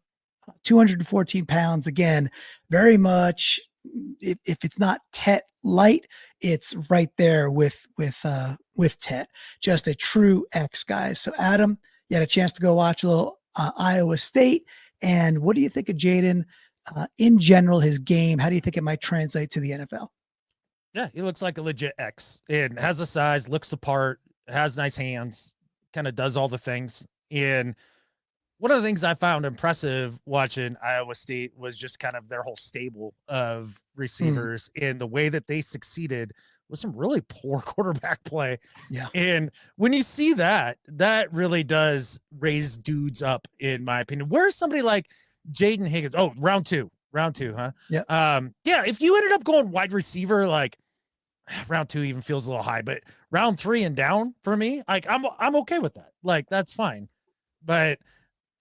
214 pounds. Again, very much, if it's not Tet light, it's right there with Tet. Just a true X, guys. So Adam, you had a chance to go watch a little Iowa State. And what do you think of Jaden in general, his game? How do you think it might translate to the NFL? Yeah, he looks like a legit X. It has the size, looks the part, has nice hands, kind of does all the things. And one of the things I found impressive watching Iowa State was just kind of their whole stable of receivers and the way that they succeeded with some really poor quarterback play. Yeah. And when you see that, that really does raise dudes up, in my opinion. Where's somebody like Jaden Higgins? Oh, round two, huh? Yeah. Yeah. If you ended up going wide receiver, like round two even feels a little high, but round 3 and down for me, like I'm okay with that. Like, that's fine. But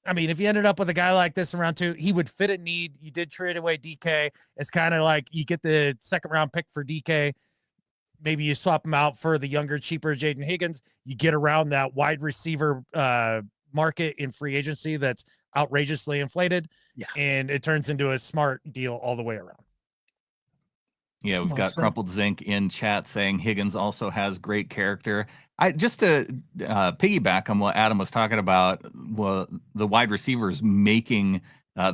I mean, if you ended up with a guy like this in round 2, he would fit a need. You did trade away DK. It's kind of like you get the second round pick for DK. Maybe you swap him out for the younger, cheaper Jaden Higgins. You get around that wide receiver market in free agency that's outrageously inflated. Yeah. And it turns into a smart deal all the way around. Yeah, we've got Crumpled Zinc in chat saying Higgins also has great character. Just to piggyback on what Adam was talking about, well, the wide receivers making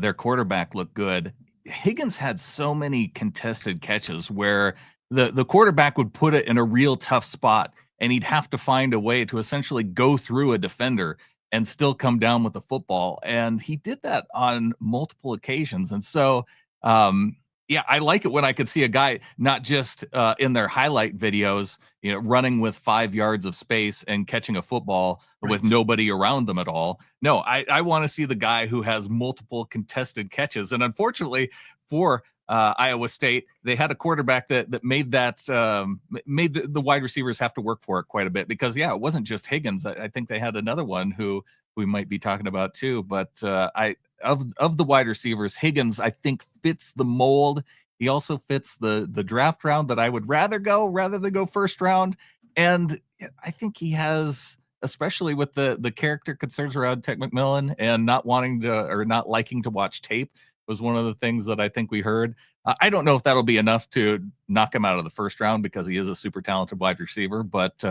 their quarterback look good. Higgins had so many contested catches where the quarterback would put it in a real tough spot, and he'd have to find a way to essentially go through a defender and still come down with the football. And he did that on multiple occasions. And so, yeah, I like it when I could see a guy not just in their highlight videos, running with 5 yards of space and catching a football with nobody around them at all. No, I want to see the guy who has multiple contested catches. And unfortunately for Iowa State, they had a quarterback that made made the wide receivers have to work for it quite a bit, because it wasn't just Higgins. I think they had another one who we might be talking about too. But of the wide receivers, Higgins, I think, fits the mold. He also fits the draft round that I would rather than go first round. And I think he has, especially with the character concerns around Tech McMillan and not liking to watch tape, was one of the things that I think we heard. I don't know if that'll be enough to knock him out of the first round, because he is a super talented wide receiver, but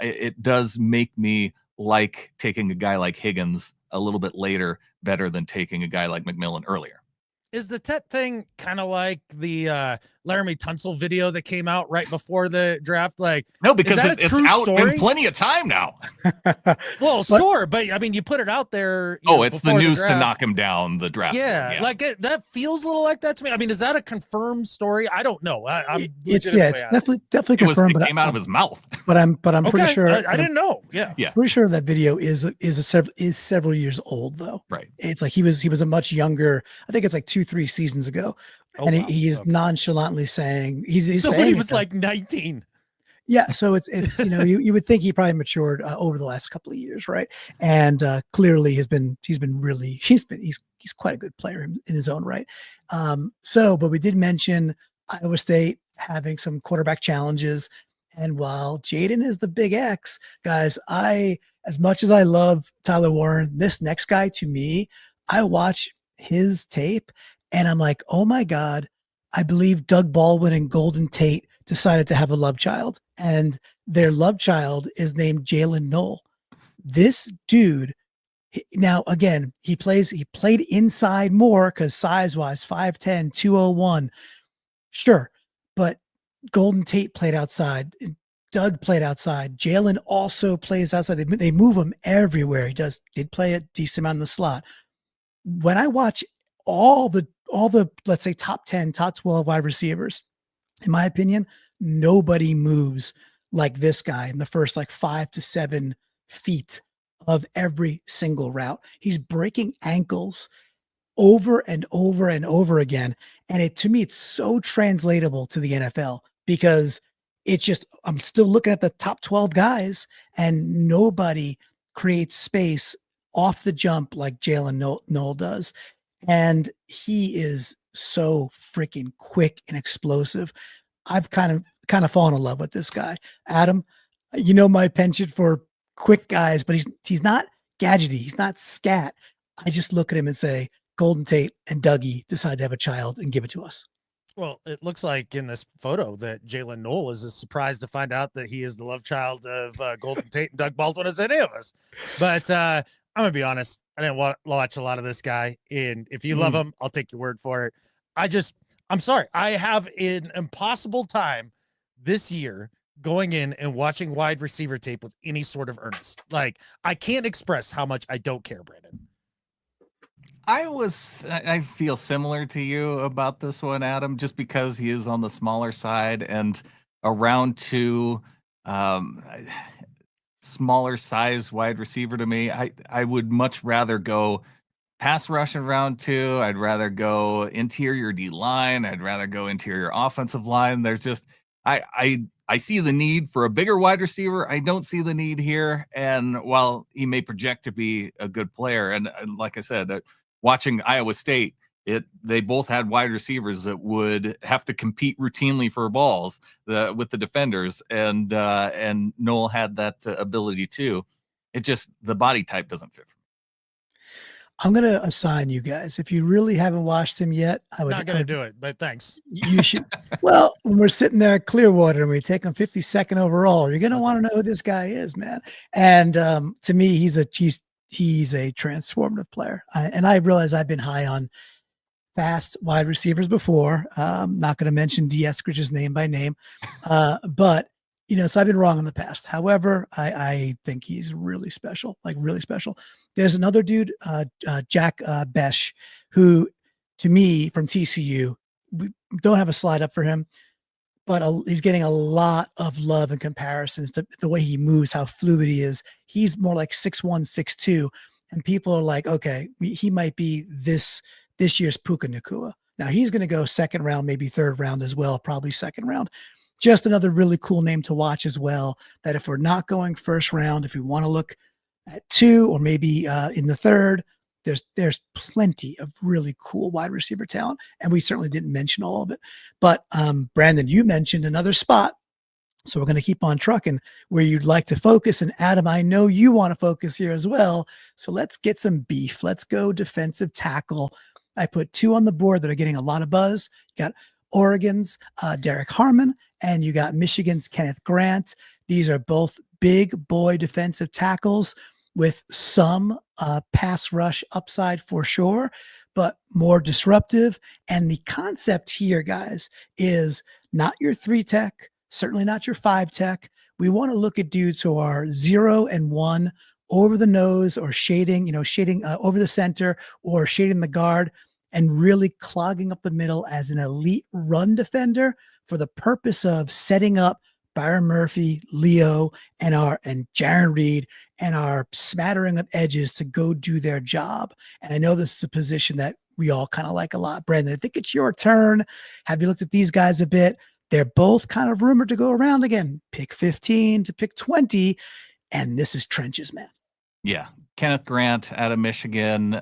it does make me like taking a guy like Higgins a little bit later better than taking a guy like McMillan earlier. Is the Tet thing kind of like the Laramie Tunsil video that came out right before the draft? Like, no, because it's out in plenty of time now. Well, sure, but I mean, you put it out there. It's the news to knock him down the draft. Yeah, like that feels a little like that to me. I mean, is that a confirmed story? I don't know. It's definitely confirmed. It came out of his mouth. But I'm pretty sure. I didn't know. Yeah. Pretty sure that video is several years old though. Right. It's like he was a much younger. I think it's like 2-3 seasons ago. And he is nonchalantly saying he's saying he was like 19. Yeah, so it's you would think he probably matured over the last couple of years, right? And clearly he's quite a good player in his own right. But we did mention Iowa State having some quarterback challenges, and while Jaden is the big X, guys, as much as I love Tyler Warren, this next guy, to me, I watch his tape and I'm like, oh my God, I believe Doug Baldwin and Golden Tate decided to have a love child, and their love child is named Jalen Knoll. This dude, now again, he played inside more because size-wise, 5'10", 201. Sure, but Golden Tate played outside. Doug played outside. Jalen also plays outside. They move him everywhere. He did play a decent amount in the slot. When I watch all the let's say top 10, top 12 wide receivers, in my opinion, nobody moves like this guy in the first 5 to 7 feet of every single route. He's breaking ankles over and over and over again. And to me, it's so translatable to the NFL, because it's just, I'm still looking at the top 12 guys and nobody create space off the jump like Jalen Noel does. And he is so freaking quick and explosive. I've kind of fallen in love with this guy. Adam, you know my penchant for quick guys, but he's not gadgety. He's not scat. I just look at him and say, Golden Tate and Dougie decide to have a child and give it to us. Well, it looks like in this photo that Jalen Noel is as surprised to find out that he is the love child of Golden Tate and Doug Baldwin as any of us. But I'm gonna be honest, I didn't watch a lot of this guy, and if you love him, I'll take your word for it. I'm sorry, I have an impossible time this year going in and watching wide receiver tape with any sort of earnest. Like, I can't express how much I don't care, Brandon. I feel similar to you about this one, Adam, just because he is on the smaller side, and around two smaller size wide receiver to me, I would much rather go pass rush in round two. I'd rather go interior D line. I'd rather go interior offensive line. There's just I see the need for a bigger wide receiver. I don't see the need here. And while he may project to be a good player, and like I said, watching Iowa State, they both had wide receivers that would have to compete routinely for balls with the defenders, and Noel had that ability too. It just, the body type doesn't fit for me. I'm going to assign you guys. If you really haven't watched him yet, Not going to do it, but thanks. You should. Well, when we're sitting there at Clearwater and we take him 52nd overall, you're going to want to know who this guy is, man. And to me, he's a transformative player. And I realize I've been high on fast wide receivers before. Not going to mention D. Eskridge's name by name, but so I've been wrong in the past. However, I think he's really special, like really special. There's another dude, Jack Besh, who, to me, from TCU, we don't have a slide up for him, but he's getting a lot of love and comparisons to the way he moves, how fluid he is. He's more like 6'1", 6'2", and people are like, okay, he might be this year's Puka Nacua. Now he's going to go second round, maybe third round as well, probably second round. Just another really cool name to watch as well, that if we're not going first round, if we want to look at 2 or maybe in the third, there's plenty of really cool wide receiver talent. And we certainly didn't mention all of it. But Brandon, you mentioned another spot. So we're going to keep on trucking where you'd like to focus. And Adam, I know you want to focus here as well. So let's get some beef. Let's go defensive tackle. I put 2 on the board that are getting a lot of buzz. You got Oregon's Derrick Harmon, and you got Michigan's Kenneth Grant. These are both big boy defensive tackles with some pass rush upside for sure, but more disruptive. And the concept here, guys, is not your 3 tech, certainly not your 5 tech. We want to look at dudes who are 0 and 1 over the nose, or shading over the center, or shading the guard, and really clogging up the middle as an elite run defender for the purpose of setting up Byron Murphy, Leo, and Jaron Reed, and our smattering of edges to go do their job. And I know this is a position that we all kind of like a lot. Brandon, I think it's your turn. Have you looked at these guys a bit? They're both kind of rumored to go around again, pick 15 to pick 20. And this is trenches, man. Yeah. Kenneth Grant out of Michigan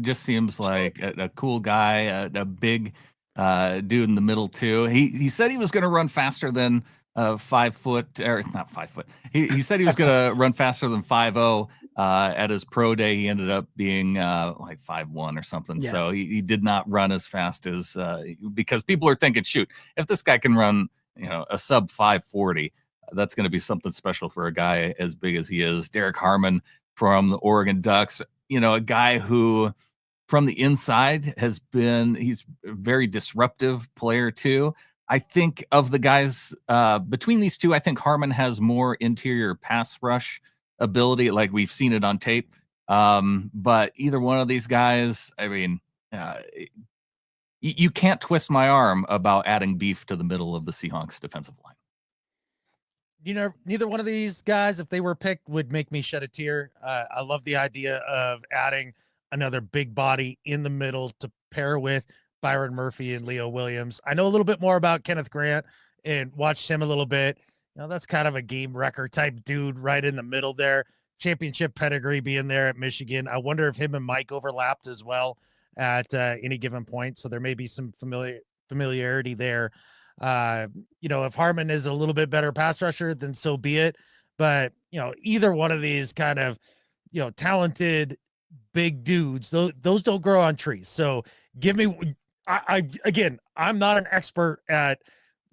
just seems like a cool guy, a big dude in the middle too. He said he was going to run faster than 5 foot, or not 5 foot. He said he was going to run faster than 5.0 at his pro day. He ended up being like 5'1" or something. Yeah. So he did not run as fast as because people are thinking, shoot, if this guy can run, a sub 540, that's going to be something special for a guy as big as he is. Derrick Harmon from the Oregon Ducks, a guy who from the inside he's a very disruptive player too. I think of the guys between these two, I think Harmon has more interior pass rush ability, like we've seen it on tape. But either one of these guys, I mean, you can't twist my arm about adding beef to the middle of the Seahawks defensive line. Neither one of these guys, if they were picked, would make me shed a tear. I love the idea of adding another big body in the middle to pair with Byron Murphy and Leo Williams. I know a little bit more about Kenneth Grant and watched him a little bit. That's kind of a game wrecker type dude right in the middle there. championship pedigree being there at Michigan. I wonder if him and Mike overlapped as well at any given point. So there may be some familiarity there. If Harmon is a little bit better pass rusher, then so be it. But, either one of these kind of, talented big dudes, those don't grow on trees. So give me, again, I'm not an expert at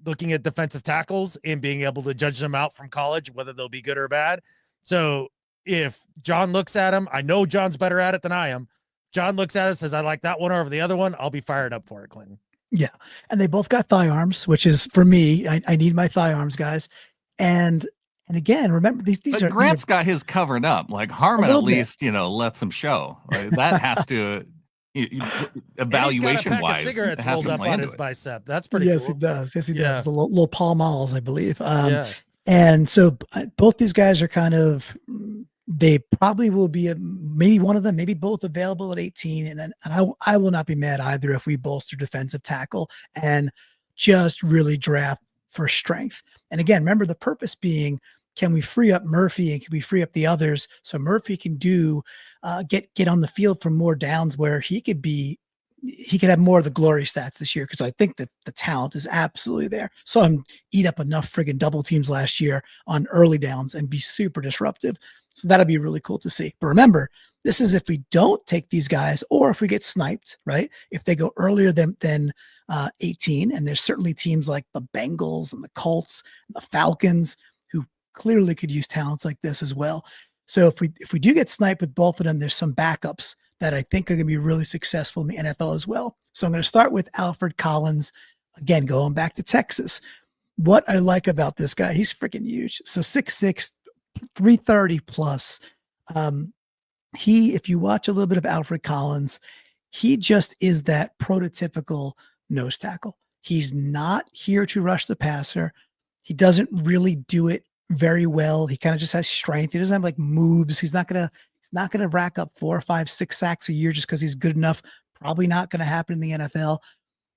looking at defensive tackles and being able to judge them out from college, whether they'll be good or bad. So if John looks at him, I know John's better at it than I am. John looks at it, says, I like that one over the other one. I'll be fired up for it, Clinton. Yeah. And they both got thigh arms, which is for me, I need my thigh arms, guys. And again, remember these but are Grant's got his covered up. Like Harmon at least, lets him show. Like, that has to evaluation wise. Cigarettes rolled up on his bicep. That's pretty yes, cool. He does. Yes, he does. The little Pall Malls, I believe. Yeah. And so both these guys are kind of, they probably will be maybe one of them, maybe both available at 18. And I will not be mad either if we bolster defensive tackle and just really draft for strength. And again, remember the purpose being, can we free up Murphy and can we free up the others so Murphy can get on the field for more downs where he could have more of the glory stats this year, because I think that the talent is absolutely there. Saw him eat up enough friggin' double teams last year on early downs and be super disruptive. So that'll be really cool to see. But remember, this is if we don't take these guys or if we get sniped, right? If they go earlier than 18, and there's certainly teams like the Bengals and the Colts and the Falcons who clearly could use talents like this as well. So if we do get sniped with both of them, there's some backups that I think are going to be really successful in the NFL as well. So I'm going to start with Alfred Collins. Again, going back to Texas. What I like about this guy, he's freaking huge. So 6'6", 330 plus. If you watch a little bit of Alfred Collins, he just is that prototypical nose tackle. He's not here to rush the passer. He doesn't really do it very well. He kind of just has strength. He doesn't have like moves. He's not gonna rack up 4 or 5, 6 sacks a year just because he's good enough. Probably not going to happen in the NFL.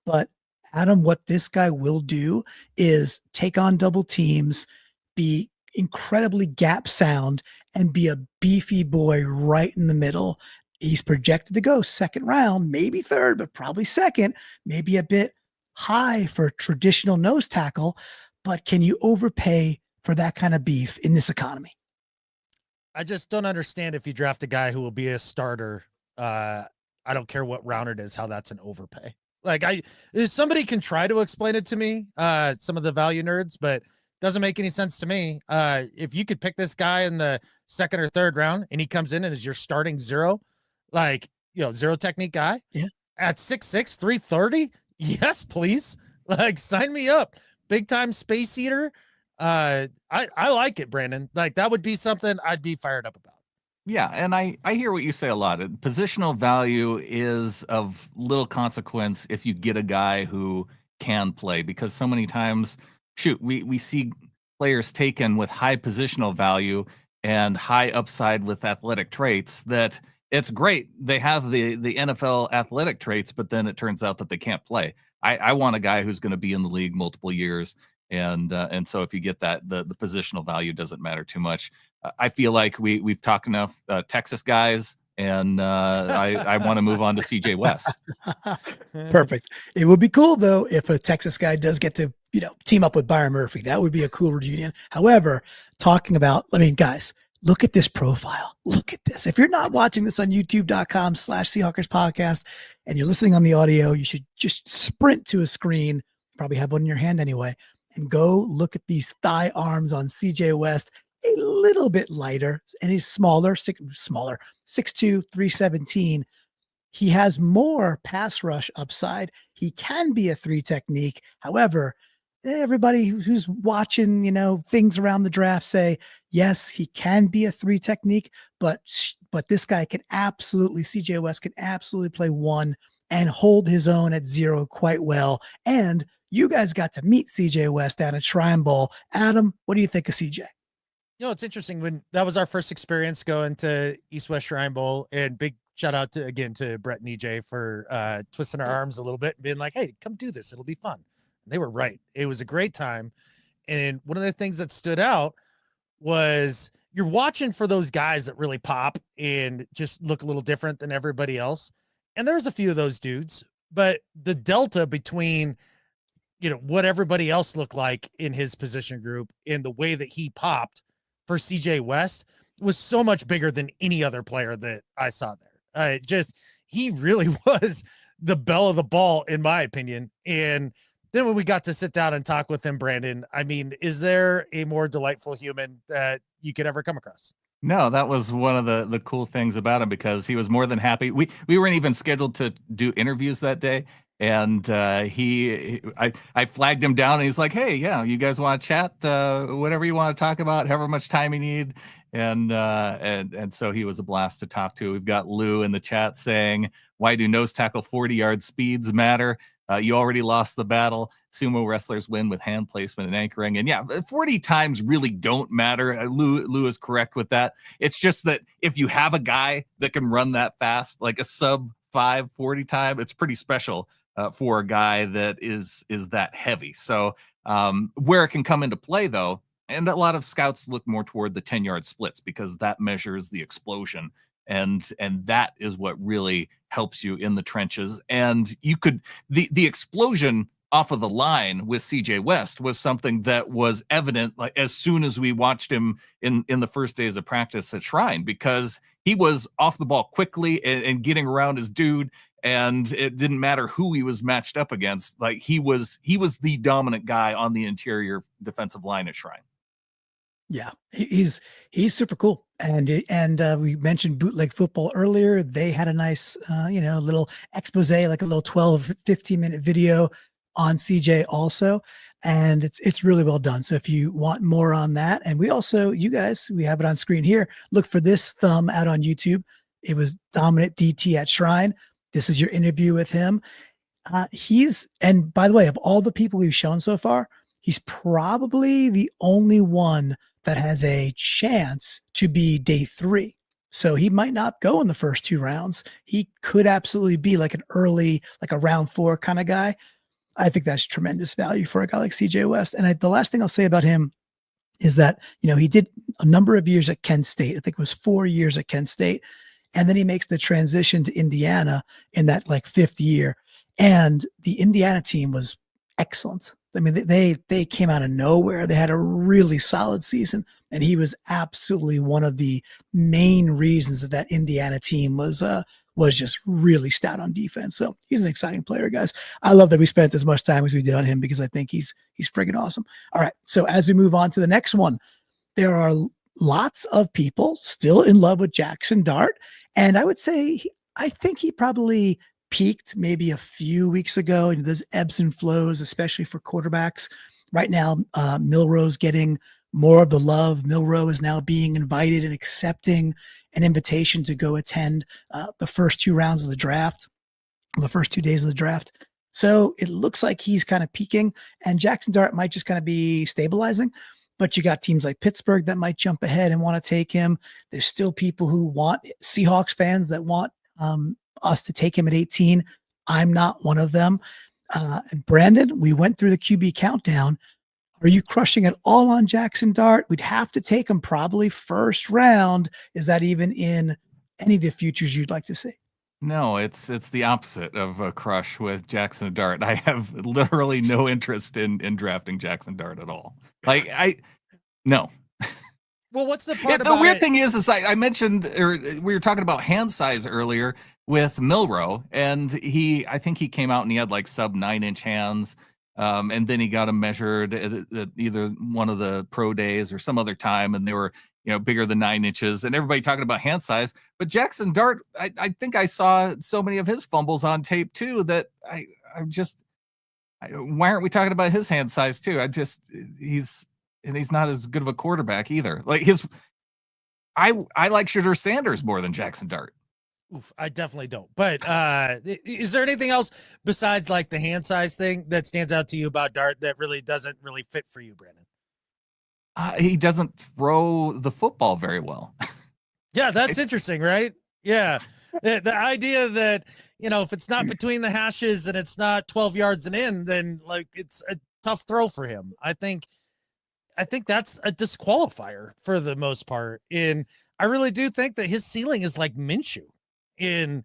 But Adam, what this guy will do is take on double teams, be incredibly gap sound, and be a beefy boy right in the middle. He's projected to go second round, maybe third, but probably second, maybe a bit high for traditional nose tackle. But can you overpay for that kind of beef in this economy? I just don't understand if you draft a guy who will be a starter. I don't care what round it is, how that's an overpay. Like somebody can try to explain it to me, some of the value nerds, but doesn't make any sense to me. If you could pick this guy in the second or third round and he comes in and is your starting zero technique guy, yeah, at 6'6", 330, yes, please. Like, sign me up. Big time space eater. I like it, Brandon. Like, that would be something I'd be fired up about. Yeah, and I hear what you say a lot. Positional value is of little consequence if you get a guy who can play, because so many times, we see players taken with high positional value and high upside with athletic traits that it's great. They have the NFL athletic traits, but then it turns out that they can't play. I want a guy who's going to be in the league multiple years. And so if you get that, the positional value doesn't matter too much. I feel like we've talked enough Texas guys, and I want to move on to CJ West. Perfect. It would be cool though if a Texas guy does get to team up with Byron Murphy. That would be a cool reunion. However, guys, look at this profile. Look at this. If you're not watching this on youtube.com/Seahawkers podcast and you're listening on the audio, you should just sprint to a screen. Probably have one in your hand anyway. And go look at these thigh arms on CJ West, a little bit lighter, and he's smaller, 6'2", 317. He has more pass rush upside. He can be a 3 technique. However, everybody who's watching, things around the draft say, yes, he can be a 3 technique, but this guy can absolutely, CJ West can absolutely play 1 and hold his own at 0 quite well. And you guys got to meet CJ West down at Shrine Bowl. Adam, what do you think of CJ? It's interesting. When that was our first experience going to East West Shrine Bowl, and big shout out to Brett and EJ for twisting our arms a little bit and being like, hey, come do this. It'll be fun. And they were right. It was a great time. And one of the things that stood out was, you're watching for those guys that really pop and just look a little different than everybody else. And there's a few of those dudes, but the delta between, what everybody else looked like in his position group and the way that he popped for CJ West was so much bigger than any other player that I saw there. He really was the belle of the ball, in my opinion. And then when we got to sit down and talk with him, Brandon, I mean, is there a more delightful human that you could ever come across? No, that was one of the cool things about him, because he was more than happy. We weren't even scheduled to do interviews that day, and I flagged him down, and he's like, "Hey, yeah, you guys want to chat? Whatever you want to talk about, however much time you need." And so he was a blast to talk to. We've got Lou in the chat saying, "Why do nose tackle 40-yard speeds matter? You already lost the battle. Sumo wrestlers win with hand placement and anchoring." And yeah, 40 times really don't matter. Lou is correct with that. It's just that if you have a guy that can run that fast, like a sub 540 time, it's pretty special for a guy that is that heavy. So where it can come into play, though, and a lot of scouts look more toward the 10-yard splits, because that measures the explosion. And that is what really helps you in the trenches. And you could, the explosion off of the line with CJ West was something that was evident, like, as soon as we watched him in the first days of practice at Shrine, because he was off the ball quickly and getting around his dude, and it didn't matter who he was matched up against. Like, he was the dominant guy on the interior defensive line at Shrine. Yeah, he's super cool. And we mentioned Bootleg Football earlier. They had a nice, little expose, like a little 12, 15-minute video on CJ also. And it's really well done. So if you want more on that, and we also, you guys, we have it on screen here. Look for this thumb out on YouTube. It was Dominant DT at Shrine. This is your interview with him. And by the way, of all the people we've shown so far, he's probably the only one that has a chance to be day 3. So he might not go in the first 2 rounds. He could absolutely be like an early, like a round 4 kind of guy. I think that's tremendous value for a guy like CJ West. And the last thing I'll say about him is that, he did a number of years at Kent State. I think it was 4 years at Kent State. And then he makes the transition to Indiana in that like 5th year. And the Indiana team was excellent. I mean, they came out of nowhere. They had a really solid season, and he was absolutely one of the main reasons that Indiana team was just really stout on defense. So he's an exciting player, guys. I love that we spent as much time as we did on him, because I think he's friggin' awesome. All right, so as we move on to the next one, there are lots of people still in love with Jaxson Dart, and I would say I think he probably peaked maybe a few weeks ago, and there's ebbs and flows, especially for quarterbacks. Right now, Milroe's getting more of the love. Milroe is now being invited and accepting an invitation to go attend the first 2 rounds of the draft, the first 2 days of the draft. So it looks like he's kind of peaking, and Jaxson Dart might just kind of be stabilizing. But you got teams like Pittsburgh that might jump ahead and want to take him. There's still people who want, Seahawks fans that want us to take him at 18. I'm not one of them. And Brandon, we went through the QB countdown. Are you crushing it all on Jaxson Dart? We'd have to take him probably first round. Is that even in any of the futures you'd like to see? No, it's the opposite of a crush with Jaxson Dart. I have literally no interest in drafting Jaxson Dart at all. No. Well, what's the part the weird thing is I mentioned, or we were talking about hand size earlier with Milroe, and I think he came out and he had like sub 9-inch hands. And then he got him measured at either one of the pro days or some other time, and they were, bigger than 9 inches, and everybody talking about hand size. But Jaxson Dart, I think I saw so many of his fumbles on tape too that why aren't we talking about his hand size too? He's not as good of a quarterback either. Like I like Shedeur Sanders more than Jaxson Dart. Oof, I definitely don't. But is there anything else besides like the hand size thing that stands out to you about Dart that really doesn't really fit for you, Brandon? He doesn't throw the football very well. Yeah, that's interesting, right? Yeah. The idea that, if it's not between the hashes and it's not 12 yards and in, then like it's a tough throw for him. I think I think that's a disqualifier for the most part. And I really do think that his ceiling is like Minshew. In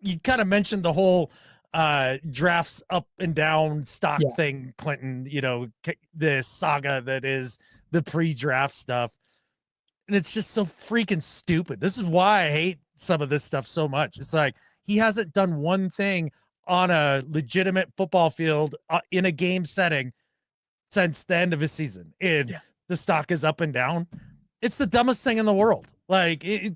you kind of mentioned the whole drafts up and down stock thing, Clinton, the saga that is the pre-draft stuff. And it's just so freaking stupid. This is why I hate some of this stuff so much. It's like he hasn't done one thing on a legitimate football field in a game setting since the end of his season. And the stock is up and down. It's the dumbest thing in the world. Like he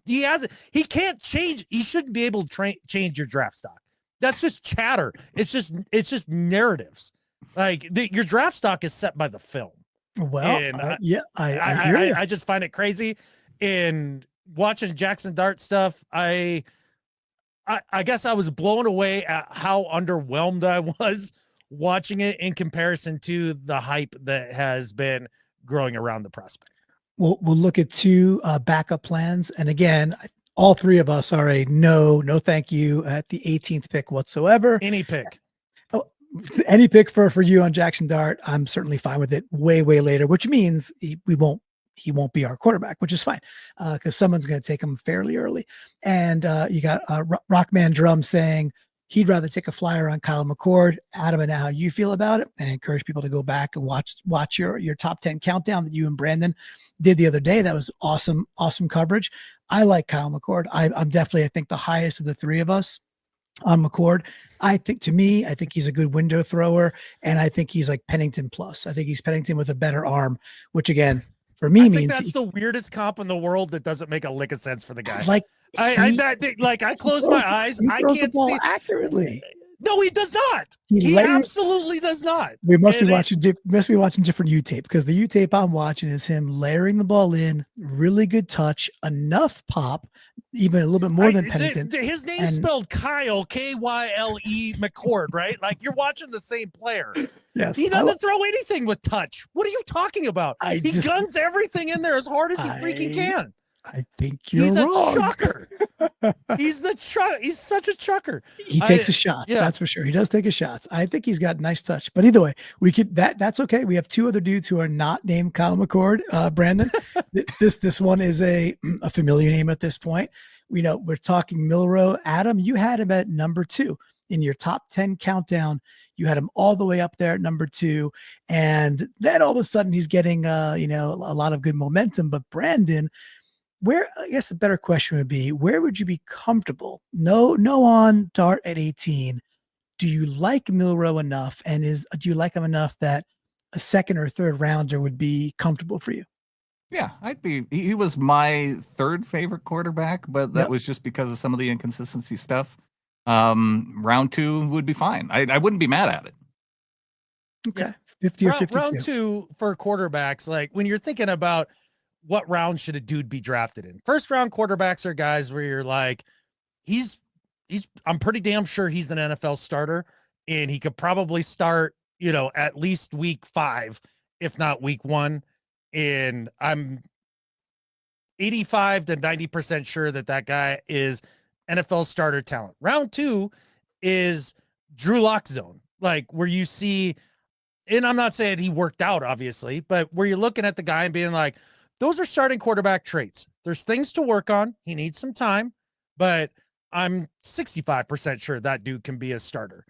can't change. He shouldn't be able to change your draft stock. That's just chatter. It's just narratives. Like your draft stock is set by the film. Well, I hear you. I just find it crazy. And watching Jaxson Dart stuff, I guess I was blown away at how underwhelmed I was watching it in comparison to the hype that has been growing around the prospect. We'll look at two backup plans. And again, all three of us are a no thank you at the 18th pick whatsoever. Any pick. Any pick for you on Jaxson Dart, I'm certainly fine with it. Way later, which means he won't be our quarterback, which is fine because someone's going to take him fairly early. And you got Rockman Drum saying he'd rather take a flyer on Kyle McCord. Adam, and how you feel about it, and I encourage people to go back and watch your top 10 countdown that you and Brandon did the other day. That was awesome coverage. I like Kyle McCord. I'm definitely, I think, the highest of the three of us on McCord. I think he's a good window thrower, and I think he's like Pennington plus. I think he's Pennington with a better arm, which again, for me means that's the weirdest comp in the world that doesn't make a lick of sense for the guy. Like I close my eyes. I can't see accurately. No, he does not. He absolutely does not. We must be watching different U tape, because the U tape I'm watching is him layering the ball in, really good touch, enough pop, even a little bit more than Pennington. His name's spelled Kyle, Kyle McCord, right? Like you're watching the same player. Yes. He doesn't throw anything with touch. What are you talking about? He guns everything in there as hard as he freaking can. I think you're wrong. He's a chucker. He's such a chucker. He takes his shots. That's for sure. He does take his shots. I think he's got nice touch. But either way, we could that's okay. We have two other dudes who are not named Kyle McCord. Brandon, this one is a familiar name at this point. We're talking Milroe. Adam, you had him at number 2 in your top 10 countdown. You had him all the way up there at number 2, and then all of a sudden he's getting a lot of good momentum. But Brandon, I guess a better question would be, where would you be comfortable? No on Dart at 18. Do you like Milroe enough? And do you like him enough that a second or third rounder would be comfortable for you? Yeah, he was my third favorite quarterback, but that was just because of some of the inconsistency stuff. Round 2 would be fine. I wouldn't be mad at it. Okay. 50 or 52. Round 2 for quarterbacks, like when you're thinking about what round should a dude be drafted in? First round quarterbacks are guys where you're like, I'm pretty damn sure he's an NFL starter, and he could probably start, at least week 5, if not week 1. And I'm 85 to 90% sure that guy is NFL starter talent. Round 2 is Drew Lock zone, like where you see, and I'm not saying he worked out, obviously, but where you're looking at the guy and being like, those are starting quarterback traits. There's things to work on. He needs some time, but I'm 65% sure that dude can be a starter.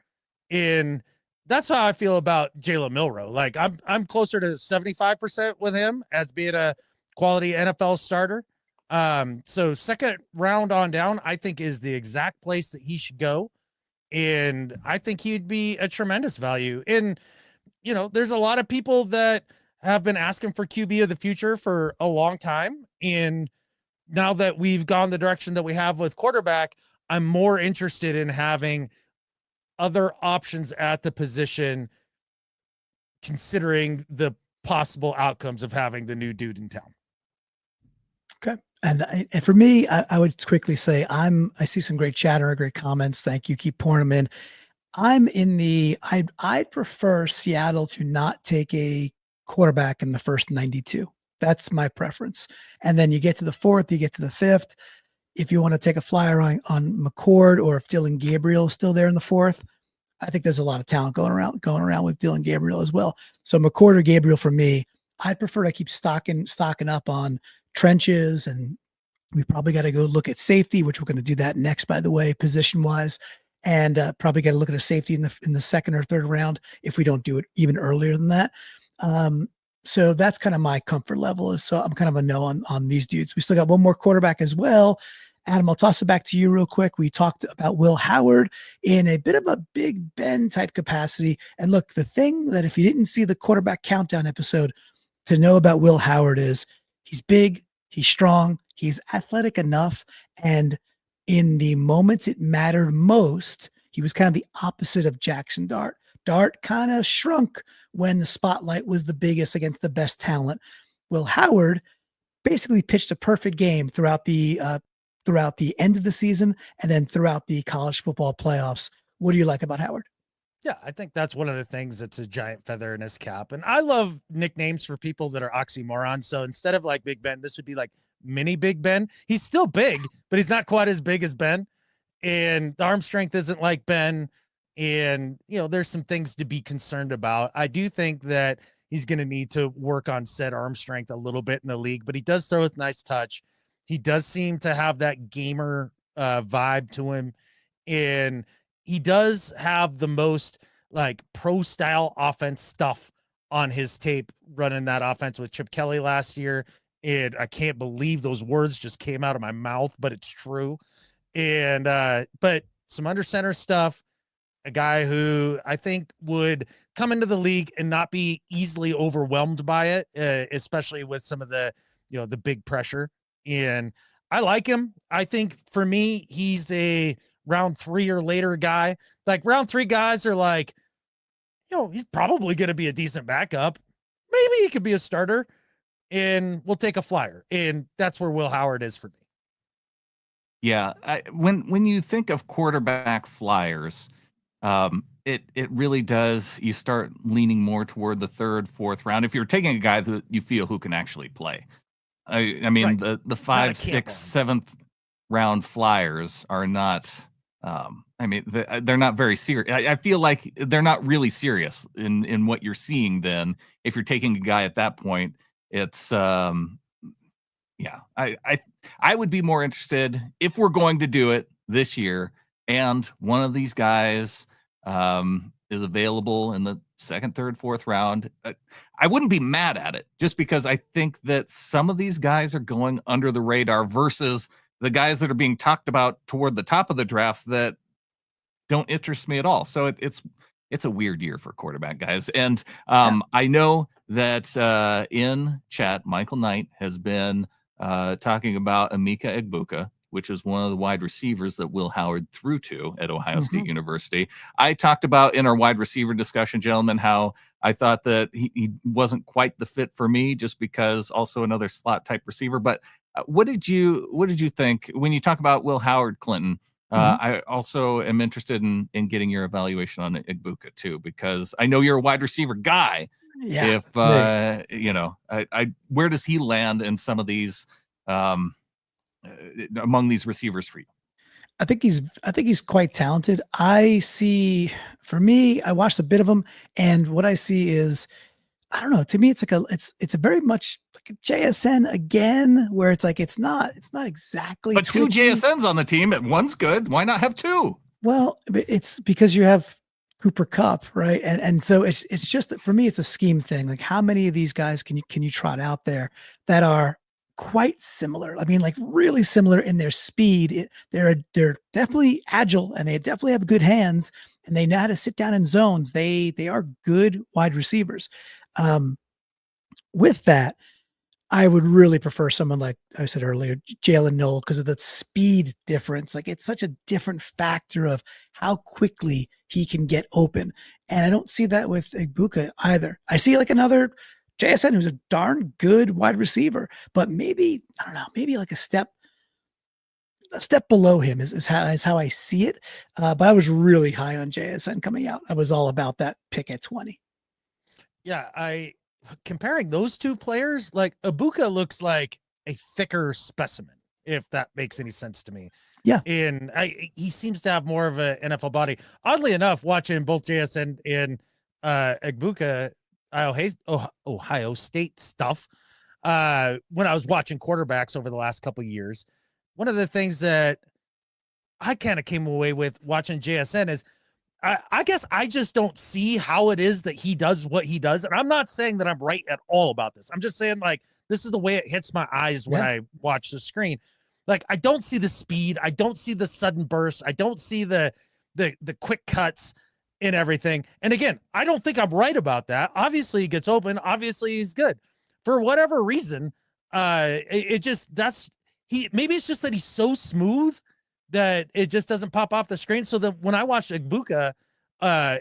And that's how I feel about Jalen Milroe. Like I'm closer to 75% with him as being a quality NFL starter. So second round on down, I think is the exact place that he should go. And I think he'd be a tremendous value. And, there's a lot of people that have been asking for QB of the future for a long time. And now that we've gone the direction that we have with quarterback, I'm more interested in having other options at the position, considering the possible outcomes of having the new dude in town. Okay. And for me, I would quickly say I see some great chatter, great comments. Thank you. Keep pouring them in. I'd prefer Seattle to not take a quarterback in the first 92. That's my preference. And then you get to the 4th, you get to the 5th. If you want to take a flyer on McCord, or if Dylan Gabriel is still there in the 4th, I think there's a lot of talent going around with Dylan Gabriel as well. So McCord or Gabriel for me, I'd prefer to keep stocking up on trenches, and we probably got to go look at safety, which we're going to do that next, by the way, position wise, and probably got to look at a safety in the second or third round if we don't do it even earlier than that. So that's kind of my comfort level. So I'm kind of a no on these dudes. We still got one more quarterback as well. Adam, I'll toss it back to you real quick. We talked about Will Howard in a bit of a Big Ben type capacity. And look, the thing that if you didn't see the quarterback countdown episode to know about Will Howard is he's big, he's strong, he's athletic enough. And in the moments it mattered most, he was kind of the opposite of Jaxson Dart. Dart kind of shrunk when the spotlight was the biggest against the best talent. Will Howard basically pitched a perfect game throughout the end of the season and then throughout the college football playoffs. What do you like about Howard? Yeah, I think that's one of the things that's a giant feather in his cap. And I love nicknames for people that are oxymorons. So instead of like Big Ben, this would be like mini Big Ben. He's still big, but he's not quite as big as Ben. And the arm strength isn't like Ben. And, there's some things to be concerned about. I do think that he's going to need to work on said arm strength a little bit in the league, but he does throw with nice touch. He does seem to have that gamer vibe to him. And he does have the most like pro style offense stuff on his tape running that offense with Chip Kelly last year. And I can't believe those words just came out of my mouth, but it's true. And, but some under center stuff, a guy who I think would come into the league and not be easily overwhelmed by it, especially with some of the, the big pressure. And I like him. I think for me, he's a round 3 or later guy. Like round 3 guys are like, he's probably going to be a decent backup. Maybe he could be a starter and we'll take a flyer. And that's where Will Howard is for me. Yeah. When you think of quarterback flyers, it really does. You start leaning more toward the 3rd, 4th round. If you're taking a guy that you feel who can actually play, I mean, right. the 5th, 6th, 7th round flyers are not. I mean, they're not very serious. I feel like they're not really serious in what you're seeing. Then, if you're taking a guy at that point, it's yeah. I would be more interested if we're going to do it this year, and one of these guys is available in the 2nd, 3rd, 4th round. I wouldn't be mad at it just because I think that some of these guys are going under the radar versus the guys that are being talked about toward the top of the draft that don't interest me at all. So it's a weird year for quarterback guys. And I know that in chat, Michael Knight has been talking about Emeka Egbuka, which is one of the wide receivers that Will Howard threw to at Ohio State University. I talked about in our wide receiver discussion, gentlemen, how I thought that he wasn't quite the fit for me just because also another slot type receiver. But what did you think when you talk about Will Howard, Clinton? I also am interested in getting your evaluation on Egbuka too, because I know you're a wide receiver guy. Yeah. If where does he land in some of these among these receivers for you? I think he's quite talented. For me, I watched a bit of him, and what I see is, I don't know. To me, it's a very much like a JSN again, where it's like it's not exactly. But twitchy. 2 JSNs on the team, one's good. Why not have 2? Well, it's because you have Cooper Kupp, right? And so it's just for me, it's a scheme thing. Like how many of these guys can you trot out there that are quite similar? I mean, like really similar in their speed. They're definitely agile and they definitely have good hands and they know how to sit down in zones. They are good wide receivers. With that, I would really prefer someone like I said earlier, Jalen Noel, because of the speed difference. Like it's such a different factor of how quickly he can get open. And I don't see that with Egbuka either. I see like another JSN who's a darn good wide receiver, but maybe, I don't know, maybe like a step below him is how I see it. But I was really high on JSN coming out. I was all about that pick at 20. Yeah, comparing those two players, like Egbuka looks like a thicker specimen. if that makes any sense to me. Yeah. And he seems to have more of an NFL body. Oddly enough, watching both JSN and Egbuka, Ohio State stuff, when I was watching quarterbacks over the last couple of years, one of the things that I kind of came away with watching JSN is I guess I just don't see how it is that he does what he does. And I'm not saying that I'm right at all about this. I'm just saying, like, this is the way it hits my eyes when I watch the screen. Like, I don't see the speed. I don't see the sudden burst. I don't see the quick cuts and everything. And again, I don't think I'm right about that. Obviously he gets open. Obviously he's good. For whatever reason, maybe it's just that he's so smooth that it just doesn't pop off the screen. So that when I watched Egbuka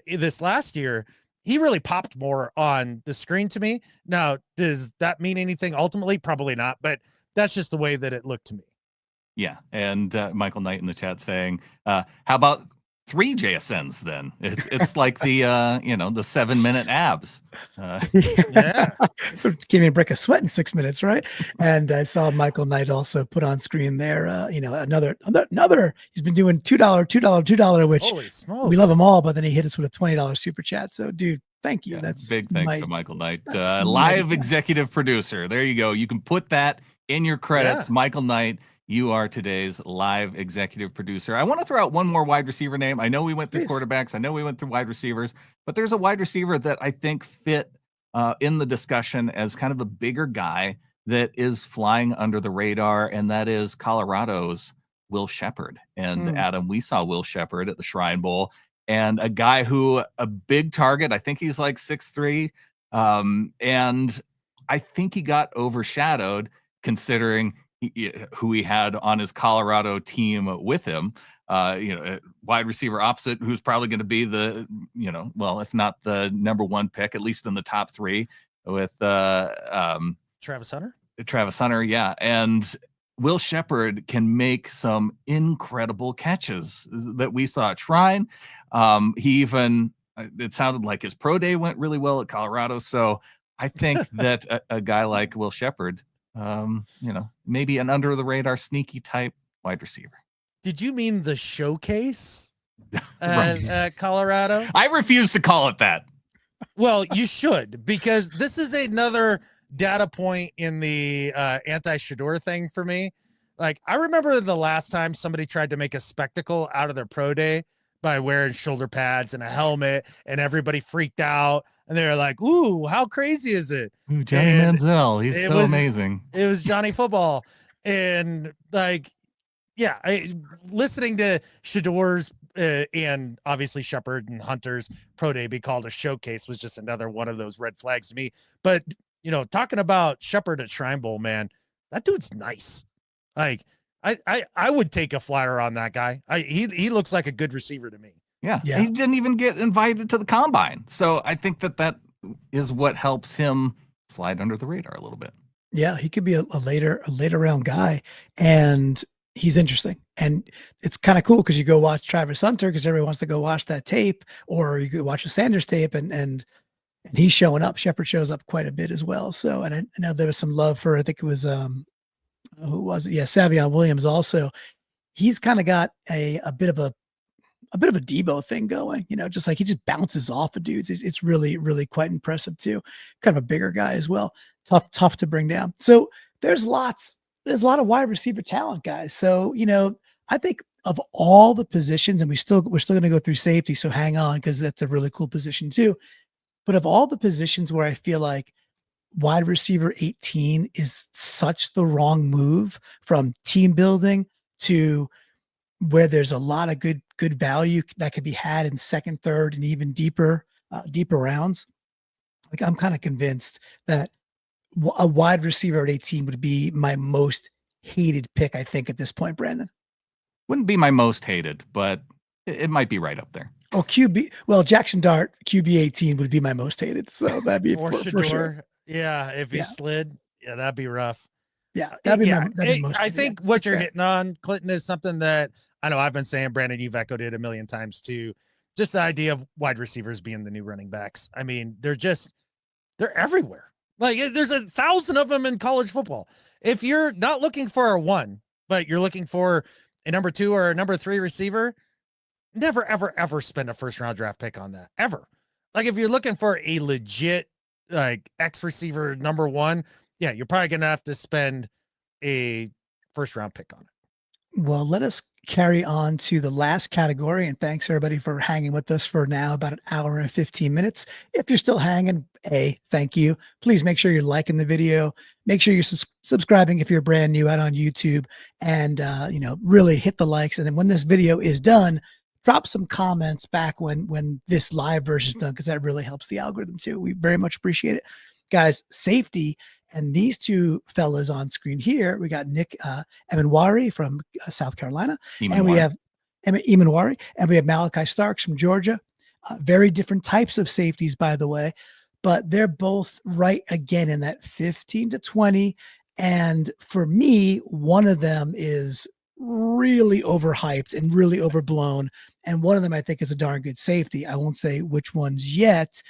this last year, he really popped more on the screen to me. Now, does that mean anything ultimately? Probably not, but that's just the way that it looked to me. Yeah. And Michael Knight in the chat saying, how about 3 JSNs then? It's like the 7-minute abs. Yeah. Gave me a break of sweat in 6 minutes, right? And I saw Michael Knight also put on screen there, another, he's been doing $2, which Holy smokes. we love them all, but then he hit us with a $20 super chat. So dude, thank you. Yeah, That's big thanks to Michael Knight, that's live executive producer. There you go. You can put that in your credits. Yeah. Michael Knight, you are today's live executive producer. I want to throw out one more wide receiver name. I know we went through quarterbacks. I know we went through wide receivers, but there's a wide receiver that I think fit in the discussion as kind of a bigger guy that is flying under the radar, and that is Colorado's Will Shepherd. And Adam, we saw Will Shepherd at the Shrine Bowl, and a guy who a big target. I think he's like 6'3", and I think he got overshadowed considering who he had on his Colorado team with him, wide receiver opposite, who's probably going to be the, if not the number 1 pick, at least in the top 3 with Travis Hunter. Yeah. And Will Shepherd can make some incredible catches that we saw at Shrine. It sounded like his pro day went really well at Colorado. So I think that a guy like Will Shepherd, maybe an under the radar sneaky type wide receiver. Did you mean the showcase Right. at Colorado? I refuse to call it that. Well, you should, because this is another data point in the anti-Shador thing for me. Like, I remember the last time somebody tried to make a spectacle out of their pro day by wearing shoulder pads and a helmet, and everybody freaked out. And they were like, ooh, how crazy is it? Ooh, Johnny Manziel. He's so amazing. It was Johnny Football. And like, listening to Shador's and obviously Shepherd and Hunter's pro day be called a showcase was just another one of those red flags to me. But, talking about Shepherd at Shrine Bowl, man, that dude's nice. Like, I would take a flyer on that guy. He looks like a good receiver to me. Yeah. He didn't even get invited to the combine. So I think that is what helps him slide under the radar a little bit. Yeah, he could be a later round guy, and he's interesting. And it's kind of cool because you go watch Travis Hunter because everybody wants to go watch that tape, or you could watch the Sanders tape, and he's showing up. Shepherd shows up quite a bit as well. So, and I know there was some love for, I think it was who was it? Yeah, Savion Williams also. He's kind of got a bit of a Debo thing going, just like he just bounces off of dudes. It's really, really quite impressive too. Kind of a bigger guy as well. Tough to bring down. So there's a lot of wide receiver talent, guys. So, I think of all the positions, and we're still going to go through safety. So hang on, because that's a really cool position too. But of all the positions where I feel like wide receiver 18 is such the wrong move, from team building to where there's a lot of good value that could be had in second, third, and even deeper rounds. Like, I'm kind of convinced that a wide receiver at 18 would be my most hated pick, I think, at this point, Brandon. Wouldn't be my most hated, but it might be right up there. Oh, Jaxson Dart, QB 18 would be my most hated. So that'd be for sure. Yeah, if he slid, that'd be rough. Yeah, that'd be most. I think what you're hitting on, Clinton, is something that I know I've been saying. Brandon, you've echoed it a million times too. Just the idea of wide receivers being the new running backs. I mean, they're everywhere. Like, there's 1,000 of them in college football. If you're not looking for a 1, but you're looking for a number 2 or a number 3 receiver, never, ever, ever spend a first round draft pick on that ever. Like if you're looking for a legit like X receiver number 1, yeah, you're probably going to have to spend a first round pick on it. Well, let us carry on to the last category. And thanks everybody for hanging with us for now about an hour and 15 minutes. If you're still hanging, thank you. Please make sure you're liking the video. Make sure you're subscribing if you're brand new out on YouTube, and really hit the likes. And then when this video is done, drop some comments back when this live version is done, because that really helps the algorithm too. We very much appreciate it. Guys, safety. And these two fellas on screen here, we got Nick Emmanwori from South Carolina, and we have Emmanwori, and we have Malaki Starks from Georgia. Very different types of safeties, by the way, but they're both right again in that 15 to 20. And for me, one of them is really overhyped and really overblown, and one of them I think is a darn good safety. I won't say which ones yet.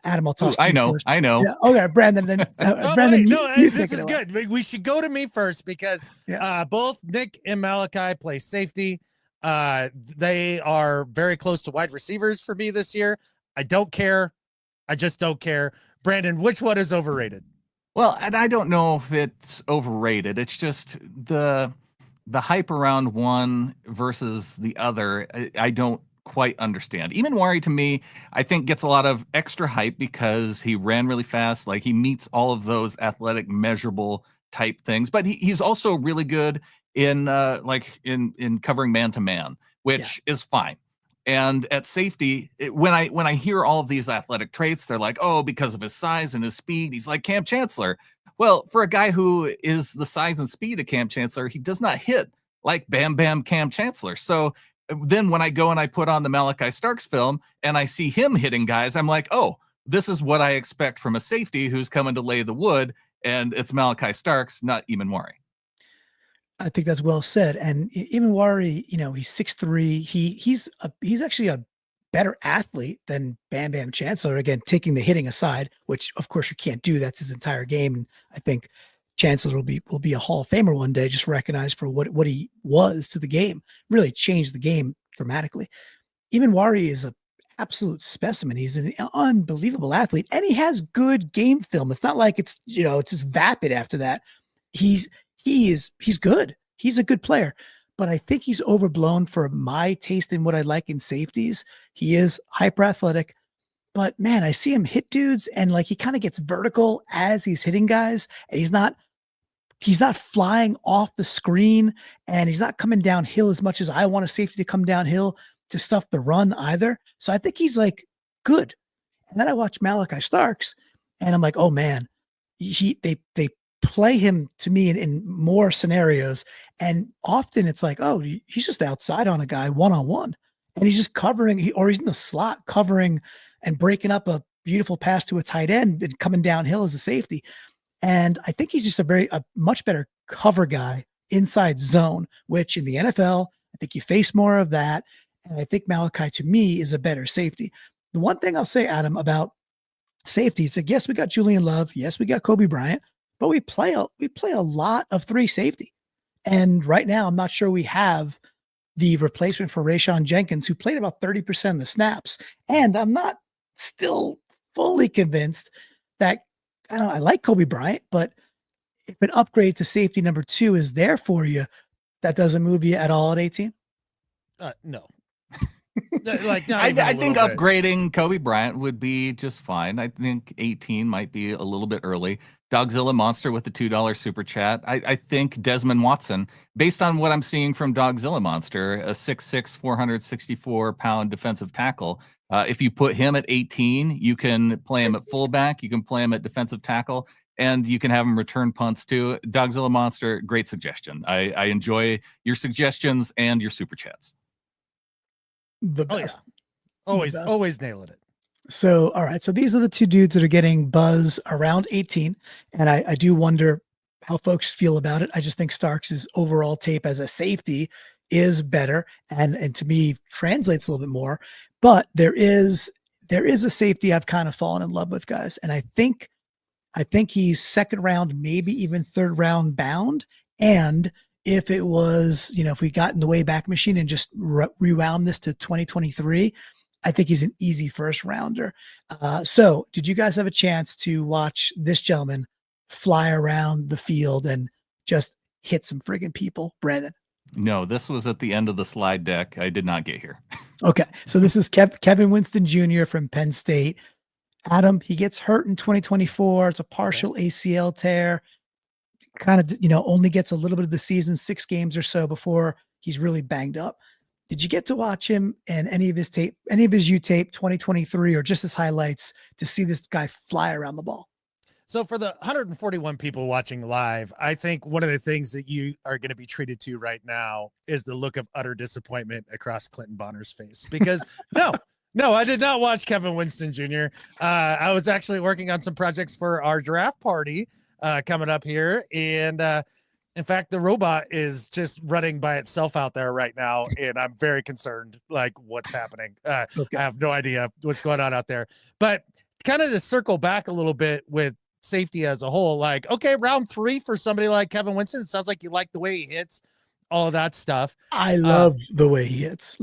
Adam, I'll toss to you first. I know. Yeah, okay, Brandon. Then Brandon, this is good. We should go to me first because both Nick and Malaki play safety. They are very close to wide receivers for me this year. I don't care. I just don't care. Brandon, which one is overrated? Well, and I don't know if it's overrated. It's just the hype around one versus the other. I don't quite understand. Emmanwori, to me, I think gets a lot of extra hype because he ran really fast. Like he meets all of those athletic, measurable type things. But he's also really good in in covering man to man, which is fine. And at safety, when I hear all of these athletic traits, they're like, oh, because of his size and his speed, he's like Cam Chancellor. Well, for a guy who is the size and speed of Cam Chancellor, he does not hit like Bam Bam Cam Chancellor. So then when I go and I put on the Malaki Starks film and I see him hitting guys, I'm like, oh, this is what I expect from a safety who's coming to lay the wood, and it's Malaki Starks, not Emmanwori. I think that's well said. And Emmanwori, he's 6'3". He's actually a better athlete than Bam Bam Chancellor. Again, taking the hitting aside, which of course you can't do. That's his entire game. And I think Chancellor will be a Hall of Famer one day, just recognized for what he was to the game. Really changed the game dramatically. Emmanwori is an absolute specimen. He's an unbelievable athlete, and he has good game film. It's not like it's just vapid after that. He's good. He's a good player, but I think he's overblown for my taste in what I like in safeties. He is hyper athletic, but man, I see him hit dudes and like he kind of gets vertical as he's hitting guys, and he's not flying off the screen, and he's not coming downhill as much as I want a safety to come downhill to stuff the run either. So I think he's like good. And then I watch Malaki Starks and I'm like, oh man, they play him to me in more scenarios. And often it's like, oh, he's just outside on a guy one-on-one, and he's just covering, or he's in the slot covering and breaking up a beautiful pass to a tight end and coming downhill as a safety. And I think he's just a much better cover guy inside zone, which in the NFL, I think you face more of that. And I think Malaki, to me, is a better safety. The one thing I'll say, Adam, about safety, it's like, yes, we got Julian Love. Yes, we got Kobe Bryant, but we play a lot of 3 safety. And right now, I'm not sure we have the replacement for Rayshon Jenkins, who played about 30% of the snaps. And I'm not still fully convinced that, I like Kobe Bryant, but if an upgrade to safety number 2 is there for you, that doesn't move you at all at 18? No. I think upgrading Kobe Bryant would be just fine. I think 18 might be a little bit early. Dogzilla Monster with the $2 super chat. I think Desmond Watson, based on what I'm seeing from Dogzilla Monster, a 6'6", 464-pound defensive tackle. If you put him at 18, you can play him at fullback. You can play him at defensive tackle, and you can have him return punts too. Dogzilla Monster, great suggestion. I enjoy your suggestions and your super chats. The best. Always nailing it. So, all right. So these are the 2 dudes that are getting buzz around 18. And I do wonder how folks feel about it. I just think Starks' overall tape as a safety is better, and to me translates a little bit more. But there is a safety I've kind of fallen in love with, guys. And I think he's second round, maybe even third round bound. And if it was, if we got in the Wayback Machine and just rewound this to 2023, I think he's an easy first rounder. So did you guys have a chance to watch this gentleman fly around the field and just hit some friggin' people, Brandon? No, this was at the end of the slide deck. I did not get here. Okay. So this is Kevin Winston Jr. from Penn State. Adam, he gets hurt in 2024. It's a partial ACL tear. Kind of, only gets a little bit of the season, 6 games or so before he's really banged up. Did you get to watch him and any of his U tape 2023 or just his highlights to see this guy fly around the ball? So for the 141 people watching live, I think one of the things that you are going to be treated to right now is the look of utter disappointment across Clinton Bonner's face, because no, I did not watch Kevin Winston Jr. I was actually working on some projects for our draft party coming up here. And in fact, the robot is just running by itself out there right now. And I'm very concerned, like what's happening. Okay. I have no idea what's going on out there, but kind of to circle back a little bit with safety as a whole, like, okay, round 3 for somebody like Kevin Winston. It sounds like you like the way he hits, all of that stuff. I love the way he hits.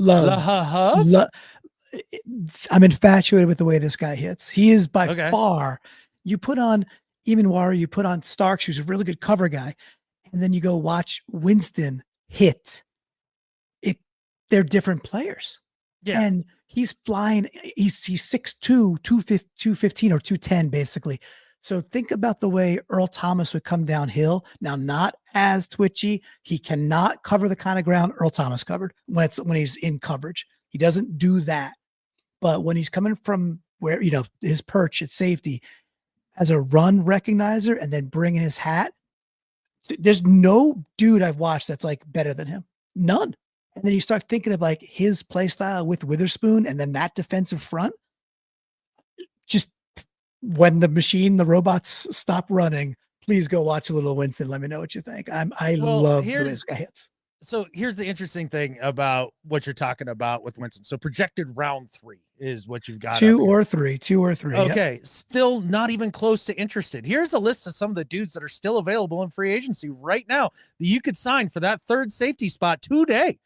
I'm infatuated with the way this guy hits. He is by far, you put on Emmanwori, you put on Starks, who's a really good cover guy, and then you go watch Winston hit. They're different players. Yeah. And he's flying, he's 6'2", 215 or 210, basically. So think about the way Earl Thomas would come downhill. Now, not as twitchy. He cannot cover the kind of ground Earl Thomas covered when he's in coverage. He doesn't do that. But when he's coming from where, his perch at safety as a run recognizer and then bringing his hat, there's no dude I've watched that's like better than him. None. And then you start thinking of like his play style with Witherspoon and then that defensive front. Just when the robots stop running, please go watch a little Winston. Let me know what you think. I love the way this guy hits. So here's the interesting thing about what you're talking about with Winston. So projected round 3 is what you've got. 2 or 3. Okay. Yep. Still not even close to interested. Here's a list of some of the dudes that are still available in free agency right now that you could sign for that 3rd safety spot today.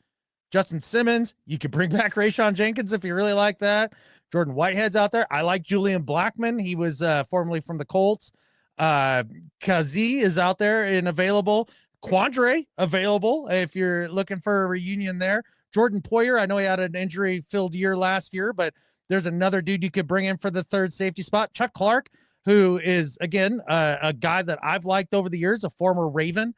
Justin Simmons. You could bring back Rayshon Jenkins if you really like that. Jordan Whitehead's out there. I like Julian Blackmon. He was formerly from the Colts. Kazee is out there and available. Quandre available if you're looking for a reunion there. Jordan Poyer, I know he had an injury-filled year last year, but there's another dude you could bring in for the 3rd safety spot. Chuck Clark, who is, again, a guy that I've liked over the years, a former Raven.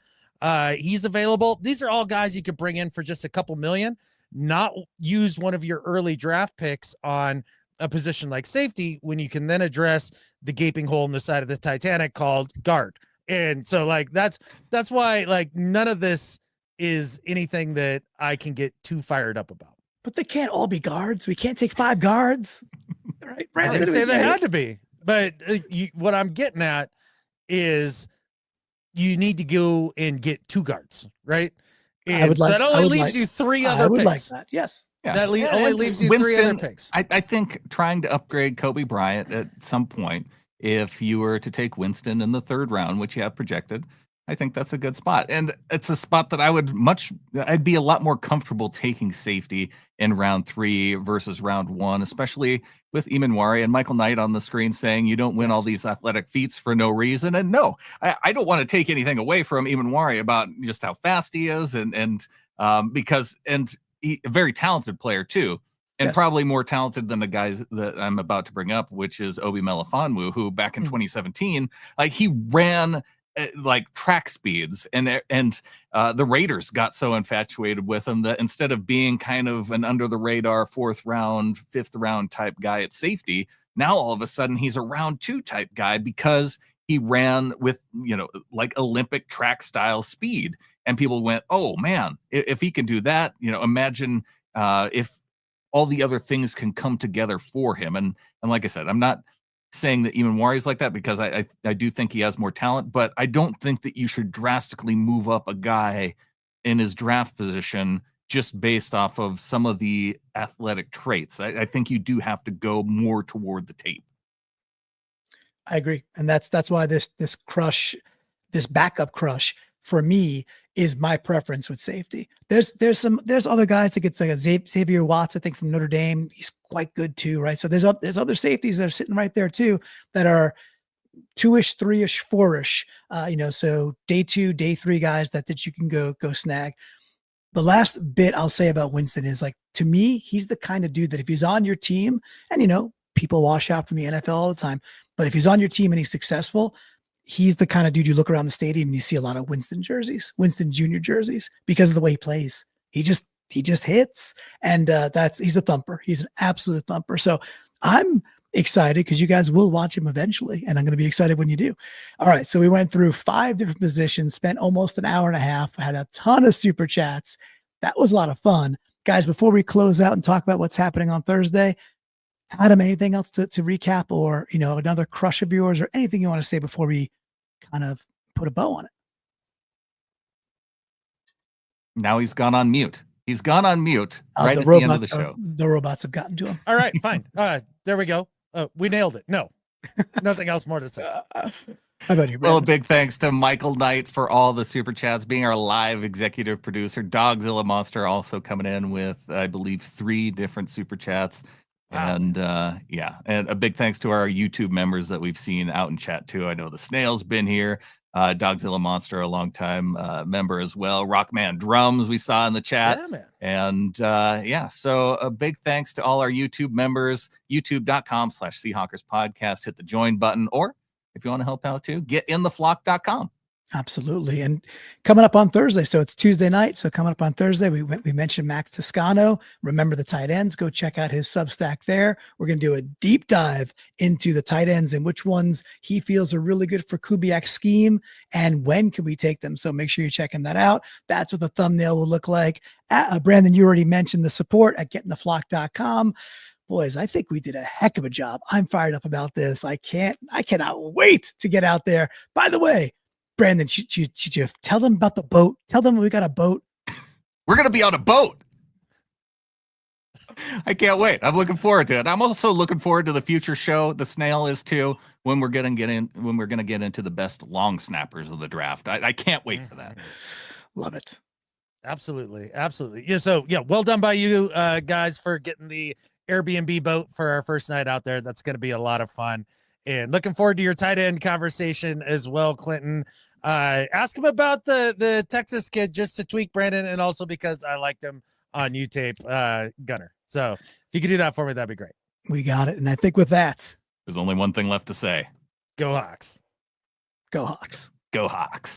He's available. These are all guys you could bring in for just a couple million, not use one of your early draft picks on a position like safety when you can then address the gaping hole in the side of the Titanic called guard. And so like, that's why like none of this is anything that I can get too fired up about. But they can't all be guards. We can't take 5 guards. Right. I didn't say they had to be, but what I'm getting at is you need to go and get 2 guards, right? And that only leaves you 3 other picks. I would like that. Yes. Yeah. That only leaves you Winston, 3 other picks. I think trying to upgrade Kobe Bryant at some point, if you were to take Winston in the 3rd round, which you have projected, I think that's a good spot. And it's a spot that I'd be a lot more comfortable taking safety in round 3 versus round 1, especially with Emmanwori and Michael Knight on the screen saying you don't win all these athletic feats for no reason. And no, I don't want to take anything away from Emmanwori about just how fast he is and he's a very talented player too. And probably more talented than the guys that I'm about to bring up, which is Obi Melifonwu, who back in 2017, like he ran like track speeds and the Raiders got so infatuated with him that instead of being kind of an under the radar 4th round, 5th round type guy at safety, now all of a sudden he's a round 2 type guy because he ran with, like Olympic track style speed. And people went, oh man, if he can do that, imagine if all the other things can come together for him. And like I said, I'm not saying that Emmanwori is like that because I do think he has more talent, but I don't think that you should drastically move up a guy in his draft position just based off of some of the athletic traits. I think you do have to go more toward the tape. I agree. And that's why this backup crush for me is my preference with safety. There's other guys that gets like a Xavier Watts, I think from Notre Dame. He's quite good too, right? So there's other safeties that are sitting right there too that are 2-ish, 3-ish, 4-ish. So day 2, day 3 guys that you can go snag. The last bit I'll say about Winston is, like, to me, he's the kind of dude that if he's on your team, and people wash out from the NFL all the time, but if he's on your team and he's successful, he's the kind of dude you look around the stadium and you see a lot of Winston Jr. jerseys, because of the way he plays. He just hits, and he's a thumper. He's an absolute thumper. So I'm excited because you guys will watch him eventually, and I'm going to be excited when you do. All right, so we went through 5 different positions, spent almost an hour and a half, had a ton of super chats. That was a lot of fun. Guys, before we close out and talk about what's happening on Thursday, Adam, anything else to recap, or another crush of yours, or anything you want to say before we kind of put a bow on it? Now he's gone on mute. He's gone on mute right at the end of the show. The robots have gotten to him. All right, fine. There we go. We nailed it. No, nothing else more to say. How about you, Brandon? Well, a big thanks to Michael Knight for all the super chats, being our live executive producer. Dogzilla Monster also coming in with, I believe, 3 different super chats. Wow. And and a big thanks to our YouTube members that we've seen out in chat too. I know the Snail's been here. Dogzilla Monster, a longtime member as well. Rockman Drums we saw in the chat. Yeah, man. And so a big thanks to all our YouTube members. YouTube.com/Seahawkers podcast. Hit the join button, or if you want to help out too, getintheflock.com. Absolutely. And coming up on Thursday, so it's Tuesday night. So coming up on Thursday, we mentioned Max Toscano. Remember the tight ends. Go check out his Substack there. We're going to do a deep dive into the tight ends and which ones he feels are really good for Kubiak's scheme and when can we take them. So make sure you're checking that out. That's what the thumbnail will look like. Brandon, you already mentioned the support at getintheflock.com. Boys, I think we did a heck of a job. I'm fired up about this. I cannot wait to get out there. By the way, Brandon, should you tell them about the boat? Tell them we got a boat. We're going to be on a boat. I can't wait. I'm looking forward to it. I'm also looking forward to the future show. The Snail is too, when we're going to get into the best long snappers of the draft. I can't wait for that. Love it. Absolutely. Yeah. So well done by you guys for getting the Airbnb boat for our first night out there. That's going to be a lot of fun. And looking forward to your tight end conversation as well, Clinton. Ask him about the Texas kid, just to tweak Brandon, and also because I liked him on UTape, Gunner. So if you could do that for me, that'd be great. We got it. And I think with that, there's only one thing left to say. Go Hawks. Go Hawks. Go Hawks.